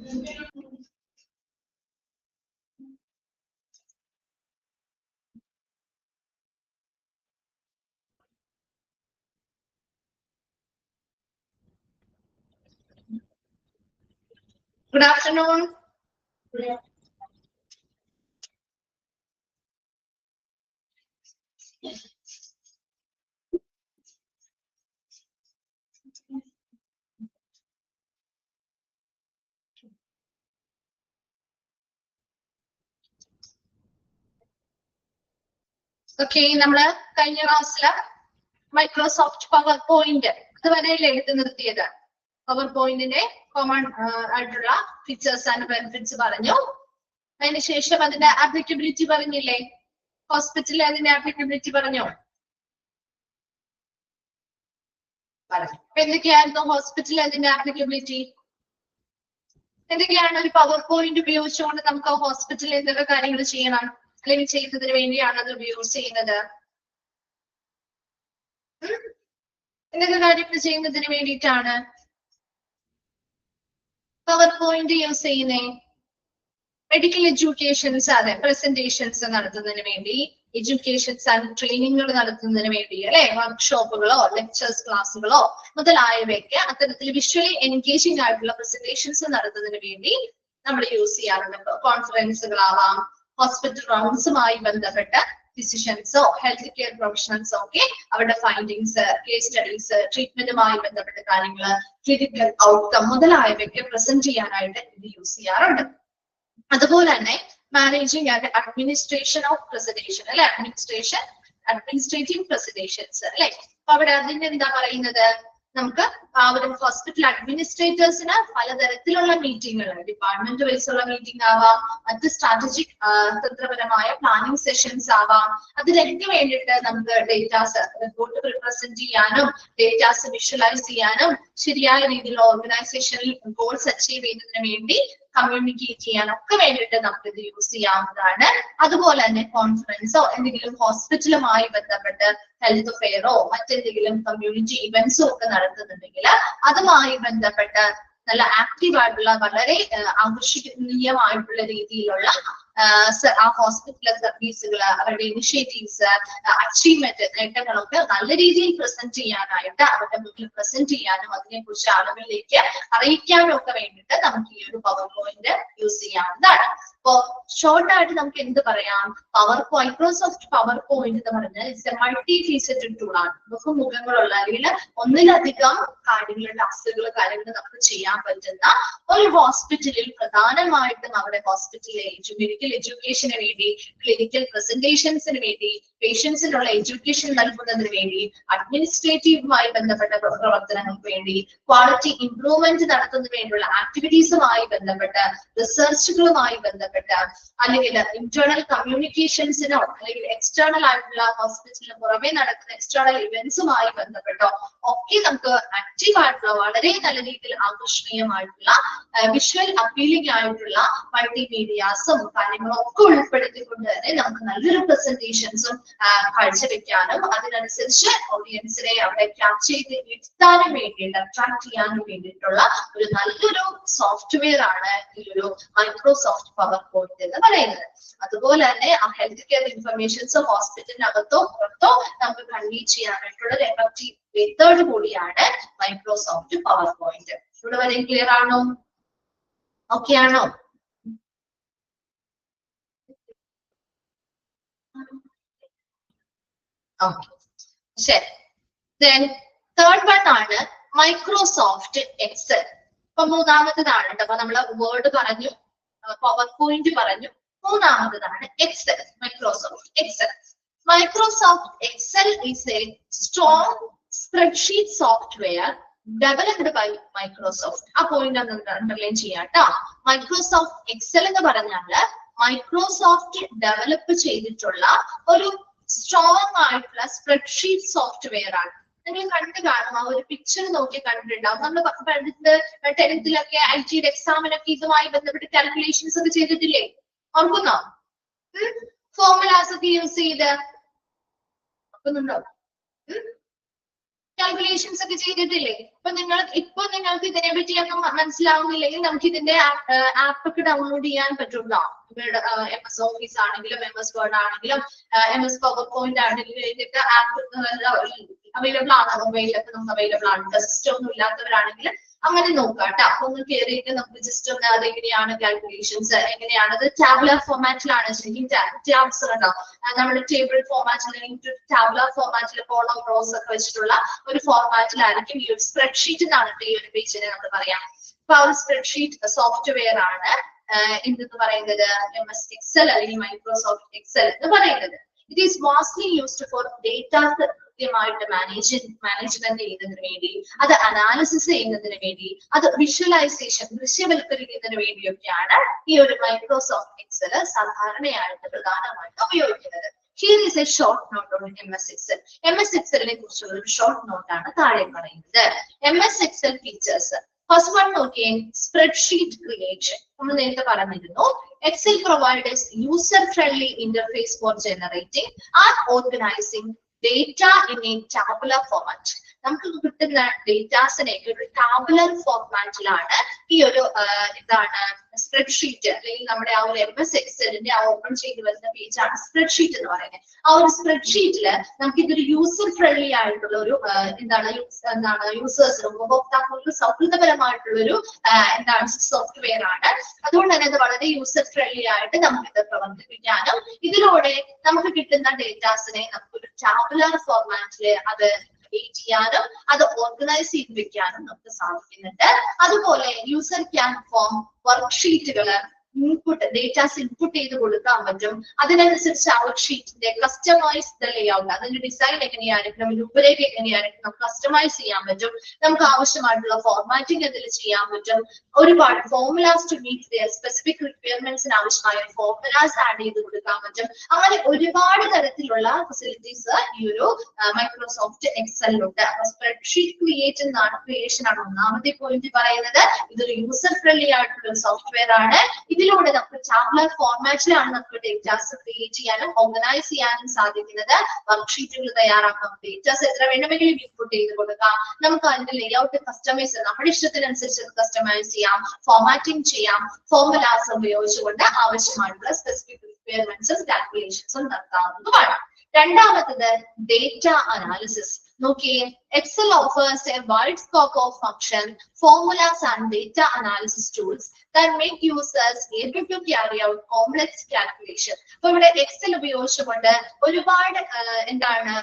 Good afternoon. Okay, നമ്മള് കഴിഞ്ഞ ക്ലാസ്സില് മൈക്രോസോഫ്റ്റ് പവർ പോയിന്റ് അതുവരെയല്ലേ എഴുതി നിർത്തിയത്. പവർ പോയിന്റിന്റെ കോമൺ ആയിട്ടുള്ള ഫീച്ചേഴ്സ് ആൻഡ് ബെനിഫിറ്റ്സ് പറഞ്ഞു. അതിനുശേഷം അതിന്റെ ആപ്ലിക്കബിലിറ്റി പറഞ്ഞില്ലേ? ഹോസ്പിറ്റലിൽ അതിന്റെ ആപ്ലിക്കബിലിറ്റി പറഞ്ഞോ? എന്തൊക്കെയായിരുന്നു ഹോസ്പിറ്റലിൽ അതിന്റെ ആപ്ലിക്കബിലിറ്റി? എന്തൊക്കെയാണ് ഒരു പവർ പോയിന്റ് ഉപയോഗിച്ചുകൊണ്ട് നമുക്ക് ഹോസ്പിറ്റലിൽ എന്തൊക്കെ കാര്യങ്ങൾ ചെയ്യണം, അല്ലെങ്കിൽ ചെയ്യുന്നതിന് വേണ്ടിയാണ് അത് യൂസ് ചെയ്യുന്നത്? എന്തൊക്കെ കാര്യങ്ങൾ ചെയ്യുന്നതിന് വേണ്ടിയിട്ടാണ് പവർ പോയിന്റ് യൂസ് ചെയ്യുന്നേ? മെഡിക്കൽ എഡ്യൂക്കേഷൻസ്, അതെ, പ്രസന്റേഷൻസ് നടത്തുന്നതിന് വേണ്ടി, എഡ്യൂക്കേഷൻസ് ആൻഡ് ട്രെയിനിങ്ങുകൾ നടത്തുന്നതിന് വേണ്ടി, അല്ലെ, വർക്ക്ഷോപ്പുകളോ ലെക്ചേഴ്സ് ക്ലാസ്സുകളോ മുതലായവയൊക്കെ അത്തരത്തിൽ വിഷ്വലി എൻഗേജിംഗ് ആയിട്ടുള്ള പ്രസന്റേഷൻസ് നടത്തുന്നതിന് വേണ്ടി നമ്മൾ യൂസ് ചെയ്യാറുണ്ട്. കോൺഫറൻസുകളാവാം, ഹോസ്പിറ്റൽ റൗണ്ട്സുമായി ബന്ധപ്പെട്ട് ഫിസിഷ്യൻസോ ഹെൽത്ത് കെയർ പ്രൊഫഷണൽസോ ഒക്കെ അവരുടെ ഫൈൻഡിങ്സ്, കേസ് സ്റ്റഡീസ്, ട്രീറ്റ്മെന്റുമായി ബന്ധപ്പെട്ട കാര്യങ്ങൾ, ക്ലിനിക്കൽ ഔട്ട്കം മുതലായവയൊക്കെ പ്രസന്റ് ചെയ്യാനായിട്ട് ഇത് യൂസ് ചെയ്യാറുണ്ട്. അതുപോലെ തന്നെ managing and administration of presentation, അല്ലെ, അഡ്മിനിസ്ട്രേറ്റീവ് പ്രസന്റേഷൻസ്, അല്ലെ. അപ്പൊ അവിടെ അതിന് എന്താ പറയുന്നത്? നമുക്ക് ആ ഒരു ഹോസ്പിറ്റൽ അഡ്മിനിസ്ട്രേറ്റേഴ്സിന് പലതരത്തിലുള്ള മീറ്റിങ്ങുകൾ, ഡിപ്പാർട്ട്മെന്റ് വൈസ് ഉള്ള മീറ്റിംഗ് ആവാം, മറ്റ് സ്ട്രാറ്റജിക് തന്ത്രപരമായ പ്ലാനിങ് സെഷൻസ് ആവാം. അതിനൊക്കെ വേണ്ടിയിട്ട് നമുക്ക് ഡേറ്റാസ്, റിപ്പോർട്ടുകൾ പ്രസന്റ് ചെയ്യാനും ഡേറ്റാസ് വിഷ്വലൈസ് ചെയ്യാനും ശരിയായ രീതിയിൽ ഓർഗനൈസേഷനിൽ ഗോൾസ് അച്ചീവ് ചെയ്യുന്നതിന് വേണ്ടി കമ്മ്യൂണിക്കേറ്റ് ചെയ്യാനൊക്കെ വേണ്ടിയിട്ട് നമുക്ക് ഇത് യൂസ് ചെയ്യാവുന്നതാണ്. അതുപോലെ തന്നെ കോൺഫറൻസോ എന്തെങ്കിലും ഹോസ്പിറ്റലുമായി ബന്ധപ്പെട്ട് ഹെൽത്ത് ഫെയറോ മറ്റെന്തെങ്കിലും കമ്മ്യൂണിറ്റി ഇവന്റ്സോ ഒക്കെ നടത്തുന്നുണ്ടെങ്കിൽ അതുമായി ബന്ധപ്പെട്ട് നല്ല ആക്റ്റീവ് ആയിട്ടുള്ള, വളരെ ആകർഷണീയമായിട്ടുള്ള രീതിയിലുള്ള ആ ഹോസ്പിറ്റൽ സർവീസുകൾ, അവരുടെ ഇനിഷ്യേറ്റീവ്സ്, അച്ചീവ്മെന്റ്, നേട്ടങ്ങളൊക്കെ നല്ല രീതിയിൽ പ്രസന്റ് ചെയ്യാനായിട്ട്, അവരുടെ മുന്നിൽ പ്രസന്റ് ചെയ്യാനും അതിനെക്കുറിച്ച് ആളുകളിലേക്ക് അറിയിക്കാനും ഒക്കെ വേണ്ടിയിട്ട് നമുക്ക് ഈ ഒരു പവർ പോയിന്റ് യൂസ് ചെയ്യാവുന്നതാണ്. അപ്പോ ഷോർട്ട് ആയിട്ട് നമുക്ക് എന്ത് പറയാം? മൈക്രോസോഫ്റ്റ് പവർ പോയിന്റ് എന്ന് പറഞ്ഞാൽ ഇറ്റ്സ് എ മൾട്ടി ഫീസറ്റഡ് ടൂൾ ആണ്. ബഹുമുഖങ്ങളുള്ള, അല്ലെങ്കിൽ ഒന്നിലധികം കാര്യങ്ങൾ, ടാസ്കുകൾ, കാര്യങ്ങൾ നമുക്ക് ചെയ്യാൻ പറ്റുന്ന ഒരു ഹോസ്പിറ്റലിൽ പ്രധാനമായിട്ടും അവിടെ ഹോസ്പിറ്റലിലെ മെഡിക്കൽ എഡ്യൂക്കേഷന് വേണ്ടി, ക്ലിനിക്കൽ പ്രസന്റേഷൻസിന് വേണ്ടി, പേഷ്യൻസിനുള്ള എഡ്യൂക്കേഷൻ നൽകുന്നതിന് വേണ്ടി, അഡ്മിനിസ്ട്രേറ്റീവുമായി ബന്ധപ്പെട്ട പ്രവർത്തനങ്ങൾക്ക് വേണ്ടി, ക്വാളിറ്റി ഇംപ്രൂവ്മെന്റ് നടത്തുന്നതിന് വേണ്ടിയുള്ള ആക്ടിവിറ്റീസുമായി ബന്ധപ്പെട്ട്, റിസർച്ചുകളുമായി ബന്ധപ്പെട്ട്, അല്ലെങ്കിൽ ഇന്റേണൽ കമ്മ്യൂണിക്കേഷൻസിനോ അല്ലെങ്കിൽ എക്സ്റ്റേണൽ ആയിട്ടുള്ള ഹോസ്പിറ്റലിന് പുറമെ നടക്കുന്ന എക്സ്റ്റേണൽ ഇവന്റ്സുമായി ബന്ധപ്പെട്ടോ ഒക്കെ നമുക്ക് ആക്റ്റീവ് ആയിട്ടുള്ള, വളരെ നല്ല രീതിയിൽ ആകർഷണീയമായിട്ടുള്ള, വിഷ്വൽ അപ്പീലിംഗ് ആയിട്ടുള്ള മൾട്ടിമീഡിയാസും കാര്യങ്ങളും ഒക്കെ ഉൾപ്പെടുത്തിക്കൊണ്ട് തന്നെ നമുക്ക് നല്ലൊരു പ്രസന്റേഷൻസും കാഴ്ചവെക്കാനും അതിനനുസരിച്ച് ഓഡിയൻസിനെ അവിടെ ക്യാപ്ചർ ചെയ്ത് ഇരുത്താനും വേണ്ടിയിട്ട്, അട്രാക്ട് ചെയ്യാനും വേണ്ടിയിട്ടുള്ള ഒരു നല്ലൊരു സോഫ്റ്റ്വെയർ ആണ് ഈ ഒരു മൈക്രോസോഫ്റ്റ് പവർ പോയിന്റ് എന്ന് പറയുന്നത്. അതുപോലെ തന്നെ ആ ഹെൽത്ത് കെയർ ഇൻഫർമേഷൻസ് ഹോസ്പിറ്റലിനകത്തോ പുറത്തോ നമുക്ക് കൺവീ ചെയ്യാനായിട്ടുള്ള ഒരു എഫക്റ്റീവ് മെത്തേഡ് കൂടിയാണ് മൈക്രോസോഫ്റ്റ് പവർ പോയിന്റ്. ഇവിടെ വരെ ക്ലിയർ ആണോ? ഓക്കെ ആണോ? ഓക്കെ, ശരി. Then third one ആണ് മൈക്രോസോഫ്റ്റ് എക്സൽ. അപ്പൊ മൂന്നാമത്തേതാണ് കേട്ടോ. അപ്പൊ നമ്മള് വേർഡ് പറഞ്ഞു, പവർ പോയിന്റ് പറഞ്ഞു, മൂന്നാമത്തേതാണ് Excel, Microsoft Excel. Microsoft Excel is a strong spreadsheet software developed by Microsoft. ആ പോയിന്റ് അണ്ടർലൈൻ ചെയ്യാട്ടോ. മൈക്രോസോഫ്റ്റ് എക്സൽ എന്ന് പറഞ്ഞാല് മൈക്രോസോഫ്റ്റ് ഡെവലപ്പ് ചെയ്തിട്ടുള്ള ഒരു സ്ട്രോങ് ആയിട്ടുള്ള സ്പ്രെഡ്ഷീറ്റ് സോഫ്റ്റ്വെയർ ആണ്. നിങ്ങൾ കണ്ടു കാണും, ആ ഒരു പിക്ചർ നോക്കി കണ്ടിട്ടുണ്ടാവും. നമ്മൾ പഠിച്ചിട്ട് 10th IT എക്സാമിനൊക്കെ ഇതുമായി ബന്ധപ്പെട്ട് കാൽക്കുലേഷൻസ് ഒക്കെ ചെയ്തിട്ടില്ലേ? ഓർക്കുന്നോ? ഫോർമുലാസ് ഒക്കെ യൂസ് ചെയ്ത് ഓർക്കുന്നുണ്ടോ? കാൽക്കുലേഷൻസ് ഒക്കെ ചെയ്തിട്ടില്ലേ? ഇപ്പൊ നിങ്ങൾക്ക് ഇതിനെപ്പറ്റി ഒന്നും മനസ്സിലാവുന്നില്ലെങ്കിൽ നമുക്ക് ഇതിന്റെ ആപ്പ് ഒക്കെ ഡൗൺലോഡ് ചെയ്യാൻ പറ്റുമല്ലോ. MS ഓഫീസ് ആണെങ്കിലും MS വേർഡ് ആണെങ്കിലും MS പവർ പോയിന്റ് ആണെങ്കിലും ഇതിന്റെ ആപ്പ് അവൈലബിൾ ആണ്. മൊബൈലിലൊക്കെ നമുക്ക് അവൈലബിൾ ആണ്. സിസ്റ്റം ഒന്നും ഇല്ലാത്തവരാണെങ്കിൽ അങ്ങനെ നോക്കാം കേട്ടോ. അപ്പൊ ഒന്ന് കയറിയിട്ട് നമുക്ക് ജസ്റ്റ് ഒന്ന് അതെങ്ങനെയാണ് കാൽക്കുലേഷൻസ്, എങ്ങനെയാണ് അത് ടാബുലർ ഫോർമാറ്റിലാണ് ശരിക്കും ടാബ്സ് കണ്ടോ, നമ്മുടെ ടേബിൾ ഫോർമാറ്റ് അല്ലെങ്കിൽ ടാബുലർ ഫോർമാറ്റിൽ കോളം റോസ് ഒക്കെ വെച്ചിട്ടുള്ള ഒരു ഫോർമാറ്റിലായിരിക്കും. ഈ ഒരു സ്പ്രെഡ്ഷീറ്റ് എന്നാണ് ഈ ഒരു പേജിനെ നമ്മൾ പറയാം. അപ്പൊ ആ ഒരു സ്പ്രെഡ്ഷീറ്റ് സോഫ്റ്റ്വെയർ ആണ് എന്തെന്ന് പറയുന്നത് MS Excel അല്ലെങ്കിൽ മൈക്രോസോഫ്റ്റ് എക്സൽ എന്ന് പറയുന്നത്. It is mostly used for data കൃത്യമായിട്ട് മാനേജ്മെന്റ് ചെയ്യുന്നതിന് വേണ്ടി, അത് അനാലിസിസ് ചെയ്യുന്നതിന് വേണ്ടി, അത് വിഷ്വലൈസേഷൻ ദൃശ്യവൽക്കരിക്കുന്നതിന് വേണ്ടിയൊക്കെയാണ് ഈ ഒരു മൈക്രോസോഫ്റ്റ് എക്സൽ സാധാരണയായിട്ട് പ്രധാനമായിട്ട് ഉപയോഗിക്കുന്നത്. Here is a short note on MS Excel. MS Excel നെ കുറിച്ചുള്ള ഒരു ഷോർട്ട് നോട്ടാണ് താഴെ പറയുന്നത്. MS Excel features. First one നോക്കിയേ, സ്പ്രെഡ്ഷീറ്റ് ക്രിയേഷൻ. നമ്മൾ നേരത്തെ പറഞ്ഞിരുന്നു, Excel provides user-friendly interface for generating and organizing data in a tabular format. നമുക്ക് കിട്ടുന്ന ഡേറ്റാസിനെയൊക്കെ ഒരു ടാബുലർ ഫോർമാറ്റിലാണ് ഈ ഒരു എന്താണ് സ്പ്രെഡ്ഷീറ്റ് അല്ലെങ്കിൽ നമ്മുടെ ആ ഒരു MS എക്സലിന്റെ ആ ഓപ്പൺ ചെയ്ത് വരുന്ന പേജാണ് സ്പ്രെഡ്ഷീറ്റ് എന്ന് പറയുന്നത്. ആ ഒരു സ്പ്രെഡ്ഷീറ്റില് നമുക്ക് ഇതൊരു യൂസർ ഫ്രണ്ട്ലി ആയിട്ടുള്ള ഒരു എന്താണ് യൂസേഴ്സിന് ഉപഭോക്താക്കൾക്ക് സൗഹൃദപരമായിട്ടുള്ള ഒരു സോഫ്റ്റ്വെയർ ആണ്. അതുകൊണ്ട് തന്നെ ഇത് വളരെ യൂസർ ഫ്രണ്ട്ലി ആയിട്ട് നമുക്ക് ഇത് പ്രവർത്തിപ്പിക്കാനും ഇതിലൂടെ നമുക്ക് കിട്ടുന്ന ഡേറ്റാസിനെ നമുക്കൊരു ടാബുലർ ഫോർമാറ്റില് അത് ചെയ്യാനും അത് ഓർഗനൈസ് ചെയ്ത് വെക്കാനും നമുക്ക് സാധിക്കുന്നുണ്ട്. അതുപോലെ യൂസർ ക്യാൻ ഫോം വർക്ക്ഷീറ്റുകള് ഇൻപുട്ട് ഡേറ്റാസ് ഇൻപുട്ട് ചെയ്ത് കൊടുക്കാൻ പറ്റും. അതിനനുസരിച്ച് ആ ഷീറ്റിന്റെ കസ്റ്റമൈസ്ഡ് ലേഔട്ട്, അതിന്റെ ഡിസൈൻ എങ്ങനെയായിരിക്കണം, രൂപരേഖ എങ്ങനെയായിരിക്കണം നമുക്ക് കസ്റ്റമൈസ് ചെയ്യാൻ പറ്റും. നമുക്ക് ആവശ്യമായിട്ടുള്ള ഫോർമാറ്റിംഗ് അതിൽ ചെയ്യാൻ പറ്റും. ഒരുപാട് ഫോർമുലാസ് ടു മീറ്റ് സ്പെസിഫിക് റിക്വയർമെന്റ്സിന് ആവശ്യമായ ഫോർമുലാസ് ആഡ് ചെയ്ത് കൊടുക്കാൻ പറ്റും. അങ്ങനെ ഒരുപാട് തരത്തിലുള്ള ഫെസിലിറ്റീസ് ഈ ഒരു മൈക്രോസോഫ്റ്റ് എക്സലിലുണ്ട്. സ്പ്രെഡ്ഷീറ്റ് ക്രിയേഷൻ ആണ് ഒന്നാമത്തെ പോയിന്റ് പറയുന്നത്. ഇതൊരു യൂസർ ഫ്രണ്ട്ലി ആയിട്ടുള്ള സോഫ്റ്റ്വെയർ ആണ്. ഇതിലൂടെ നമുക്ക് ടാബുലർ ഫോർമാറ്റിലാണ് നമുക്ക് ഡേറ്റാസ് ക്രിയേറ്റ് ചെയ്യാനും ഓർഗനൈസ് ചെയ്യാനും സാധിക്കുന്നത്. വർക്ക്ഷീറ്റുകൾ തയ്യാറാക്കാം, ഡേറ്റാസ് എത്ര വേണമെങ്കിലും ഇൻപുട്ട് ചെയ്ത് കൊടുക്കാം, നമുക്ക് അതിന്റെ ലേഔട്ട് കസ്റ്റമൈസ് നമ്മുടെ ഇഷ്ടത്തിനനുസരിച്ച് കസ്റ്റമൈസ് ചെയ്യാം, ഫോർമാറ്റിംഗ് ചെയ്യാം, ഫോർമുലാസ് ഉപയോഗിച്ചുകൊണ്ട് ആവശ്യമായിട്ടുള്ള സ്പെസിഫിക് റിക്വയർമെന്റ്സും കാൽക്കുലേഷൻസും നടത്താവുന്നതുമാണ്. രണ്ടാമത്തത് ഡേറ്റ അനാലിസിസ്. നോക്കിയേ, Excel offers a wide scope of function, formulas and data analysis tools that make users able to carry out complex calculation. അപ്പൊ ഇവിടെ Excel ഉപയോഗിച്ചുകൊണ്ട് ഒരുപാട്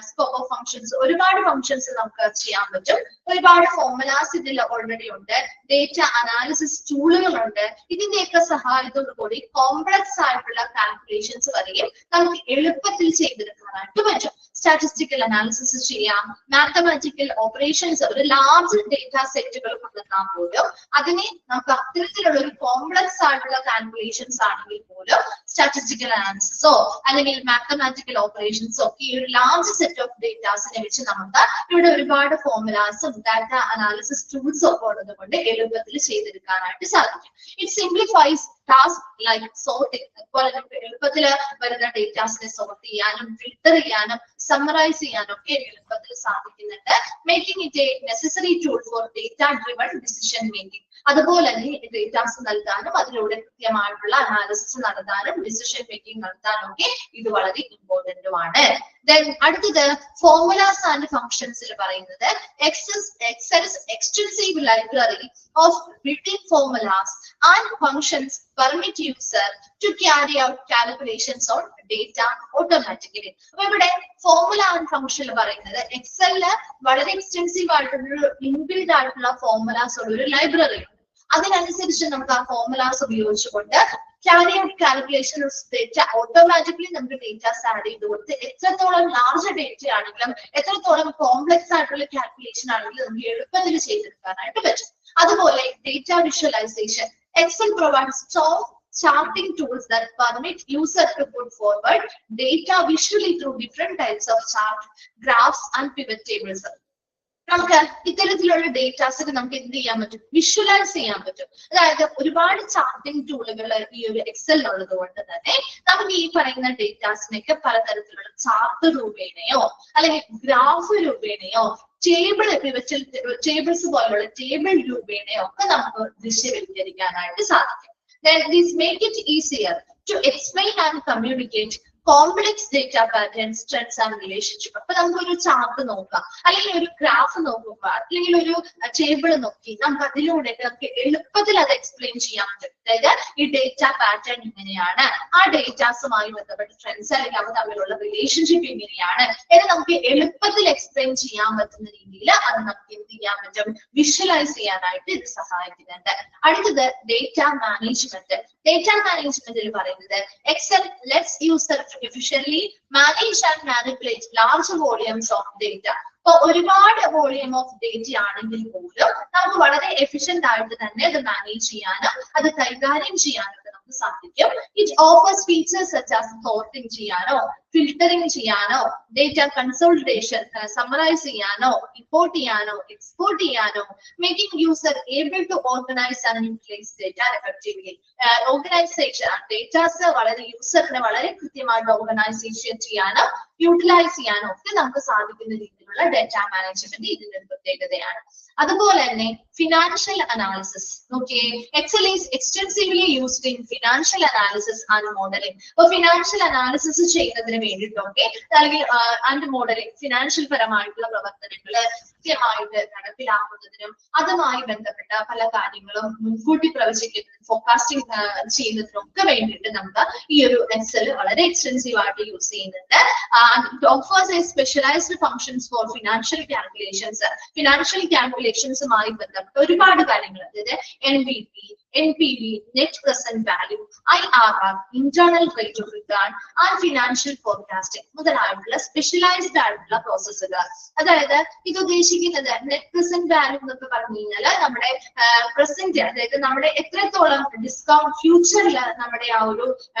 സ്കോപ്പ് ഓഫ് ഫങ്ഷൻസ്, ഒരുപാട് ഫങ്ഷൻസ് നമുക്ക് ചെയ്യാൻ പറ്റും. ഒരുപാട് ഫോർമുലാസ് ഇതിൽ ഓൾറെഡി ഉണ്ട്, ഡേറ്റ അനാലിസിസ് ടൂളുകളുണ്ട്. ഇതിന്റെയൊക്കെ സഹായത്തോടു കൂടി കോംപ്ലക്സ് ആയിട്ടുള്ള കാൽക്കുലേഷൻസ് വരെയും നമുക്ക് എളുപ്പത്തിൽ ചെയ്തെടുക്കാനായിട്ട് പറ്റും. സ്റ്റാറ്റിസ്റ്റിക്കൽ അനാലിസിസ് ചെയ്യാം, മാത്തമാറ്റിക്കൽ ഓപ്പറേഷൻസ്, ഒരു ലാർജ് ഡേറ്റ സെറ്റുകൾ കൊണ്ടുവന്നാൽ പോലും അതിനെ നമുക്ക് അത്തരത്തിലുള്ള ഒരു കോംപ്ലക്സ് ആയിട്ടുള്ള കാൽക്കുലേഷൻസ് ആണെങ്കിൽ പോലും സ്റ്റാറ്റിസ്റ്റിക്കൽ അനാലിസിസോ അല്ലെങ്കിൽ മാത്തമാറ്റിക്കൽ ഓപ്പറേഷൻസോ ഈ ഒരു ലാർജ് സെറ്റ് ഓഫ് ഡേറ്റാസിനെ വെച്ച് നമുക്ക് ഇവിടെ ഒരുപാട് ഫോർമുലാസും ഡാറ്റ അനാലിസിസ് ടൂൾസും ഒക്കെ ഉള്ളത് കൊണ്ട് എളുപ്പത്തിൽ ചെയ്തെടുക്കാനായിട്ട് സാധിക്കും. It simplifies task like sorting. അതുപോലെ നമുക്ക് എളുപ്പത്തിൽ വരുന്ന ഡേറ്റാസിനെ സോർട്ട് ചെയ്യാനും ഫിൽട്ടർ ചെയ്യാനും സമ്മറൈസ് ചെയ്യാനും ഒക്കെ എളുപ്പത്തിൽ സാധിക്കുന്നുണ്ട്. Making it A necessary tool for data driven decision making. അതുപോലെ തന്നെ ഡേറ്റാസ് നൽകാനും അതിലൂടെ കൃത്യമായിട്ടുള്ള അനാലിസിസ് നടത്താനും ഡിസിഷൻ മേക്കിംഗ് നടത്താനും ഒക്കെ ഇത് വളരെ ഇമ്പോർട്ടന്റുമാണ്. ദെൻ അടുത്തത് ഫോർമുലാസ് ആൻഡ് ഫങ്ഷൻസിൽ പറയുന്നത് Excel's extensive library of built-in formulas and functions permit user to carry out calculations on data automatically. അപ്പൊ ഇവിടെ ഫോർമുല ആൻഡ് ഫംഗ്ഷൻ പറയുന്നത് എക്സലില് വളരെ എക്സ്റ്റൻസീവ് ആയിട്ടുള്ള ഇൻബിൽഡ് ആയിട്ടുള്ള ഫോർമുലാസ് ഉള്ള ഒരു ലൈബ്രറി ഉണ്ട്. അതിനനുസരിച്ച് നമുക്ക് ആ ഫോർമുലാസ് ഉപയോഗിച്ചുകൊണ്ട് carry out calculation of data automatically നമുക്ക് ഡേറ്റാസ് ആഡ് ചെയ്ത് കൊടുത്ത് എത്രത്തോളം ലാർജ് ഡേറ്റ ആണെങ്കിലും എത്രത്തോളം കോംപ്ലക്സ് ആയിട്ടുള്ള കാൽക്കുലേഷൻ ആണെങ്കിലും നമുക്ക് എളുപ്പത്തിൽ ചെയ്തെടുക്കാനായിട്ട് പറ്റും. അതുപോലെ data visualisation. Excel provides strong charting tools that permit user to put forward data visually through different types of chart, graphs and pivot tables. നമുക്ക് ഇത്തരത്തിലുള്ള ഡേറ്റാസ് നമുക്ക് എന്ത് ചെയ്യാൻ പറ്റും, വിഷ്വലൈസ് ചെയ്യാൻ പറ്റും. അതായത് ഒരുപാട് ചാർട്ടിംഗ് ടൂളുകൾ ഈ ഒരു എക്സലിലുള്ളത് കൊണ്ട് തന്നെ നമുക്ക് ഈ പറയുന്ന ഡേറ്റാസിനൊക്കെ പലതരത്തിലുള്ള ചാർട്ട് രൂപേണയോ അല്ലെങ്കിൽ ഗ്രാഫ് രൂപേണയോ ടേബിൾസ് പോലുള്ള ടേബിൾ രൂപേണയോ ഒക്കെ നമുക്ക് ദൃശ്യവൽക്കരിക്കാനായിട്ട് സാധിക്കും. Then this make it easier to explain and communicate complex data patterns, trends and relationship. അപ്പൊ നമുക്ക് ഒരു ചാർട്ട് നോക്കാം, അല്ലെങ്കിൽ ഒരു ഗ്രാഫ് നോക്കുമ്പോൾ, അല്ലെങ്കിൽ ഒരു ടേബിൾ നോക്കി നമുക്ക് അതിലൂടെ നമുക്ക് എളുപ്പത്തിൽ അത് എക്സ്പ്ലെയിൻ ചെയ്യാൻ പറ്റും. അതായത് ഈ ഡേറ്റ പാറ്റേൺ ഇങ്ങനെയാണ്, ആ ഡേറ്റാസുമായി ബന്ധപ്പെട്ട ട്രെൻഡ്സ് അല്ലെങ്കിൽ അവ തമ്മിലുള്ള റിലേഷൻഷിപ്പ് എങ്ങനെയാണ് എന്ന് നമുക്ക് എളുപ്പത്തിൽ എക്സ്പ്ലെയിൻ ചെയ്യാൻ പറ്റുന്ന രീതിയിൽ അത് നമുക്ക് എന്ത് ചെയ്യാൻ പറ്റും, വിഷ്വലൈസ് ചെയ്യാനായിട്ട് ഇത് സഹായിക്കുന്നുണ്ട്. അടുത്തത് ഡേറ്റ മാനേജ്മെന്റ്. ഡേറ്റ മാനേജ്മെന്റിൽ പറയുന്നത് Excel lets user to efficiently manage and manipulate large volumes of data. അപ്പൊ ഒരുപാട് വോളിയം ഓഫ് ഡേറ്റ ആണെങ്കിൽ പോലും നമുക്ക് വളരെ എഫിഷ്യന്റ് ആയിട്ട് തന്നെ അത് മാനേജ് ചെയ്യാനും അത് കൈകാര്യം ചെയ്യാനും നമുക്ക് സാധിക്കും. It offers features such as sorting ചെയ്യാനോ, ഫിൽറ്ററിംഗ് ചെയ്യാനോ, ഡേറ്റ കൺസോളിഡേഷൻ സമ്മറൈസ് ചെയ്യാനോ, ഇമ്പോർട്ട് ചെയ്യാനോ, എക്സ്പോർട്ട് ചെയ്യാനോ, making user able to organise and utilise data effectively. Organisation datas വളരെ യൂസറിനെ വളരെ കൃത്യമായിട്ട് ഓർഗനൈസേഷൻ ചെയ്യാനോ യൂട്ടിലൈസ് ചെയ്യാനോ ഒക്കെ നമുക്ക് സാധിക്കുന്ന രീതിയിലുള്ള ഡേറ്റ മാനേജ്മെന്റ് ഇതിന്റെ ഒരു പ്രത്യേകതയാണ്. അതുപോലെ തന്നെ financial analysis. Okay, Excel is extensively used in financial analysis and modelling. അപ്പൊ ഫിനാൻഷ്യൽ അനാലിസിസ് ചെയ്യുന്നതിന് വേണ്ടിയിട്ടൊക്കെ അല്ലെങ്കിൽ ആൻഡ് മോഡലിംഗ്, ഫിനാൻഷ്യൽ പരമായിട്ടുള്ള പ്രവർത്തനങ്ങള് കൃത്യമായിട്ട് നടപ്പിലാക്കുന്നതിനും അതുമായി ബന്ധപ്പെട്ട പല കാര്യങ്ങളും മുൻകൂട്ടി പ്രവചിക്കുന്നതിനും ഫോർകാസ്റ്റിംഗ് ചെയ്യുന്നതിനും ഒക്കെ വേണ്ടിയിട്ട് നമുക്ക് ഈ ഒരു എക്സൽ വളരെ എക്സ്റ്റെൻസീവ് ആയിട്ട് യൂസ് ചെയ്യുന്നുണ്ട്. Offers a specialised functions for financial calculations. Financial കാൽക്കുലേഷൻസുമായി ബന്ധപ്പെട്ട ഒരുപാട് കാര്യങ്ങൾ, അതായത് NBP, NPV, net present value, IRR, internal rate of return and financial forecasting മുതലായിട്ടുള്ള സ്പെഷ്യലൈസ്ഡ് ആയിട്ടുള്ള പ്രോസസ്സുകൾ. അതായത് ഇത് ഉദ്ദേശിക്കുന്നത് നെറ്റ് പ്രസന്റ് വാല്യൂ എന്നൊക്കെ പറഞ്ഞു കഴിഞ്ഞാൽ നമ്മുടെ പ്രസന്റ്, അതായത് നമ്മുടെ എത്രത്തോളം ഡിസ്കൗണ്ട് ഫ്യൂച്ചറിൽ നമ്മുടെ ആ ഒരു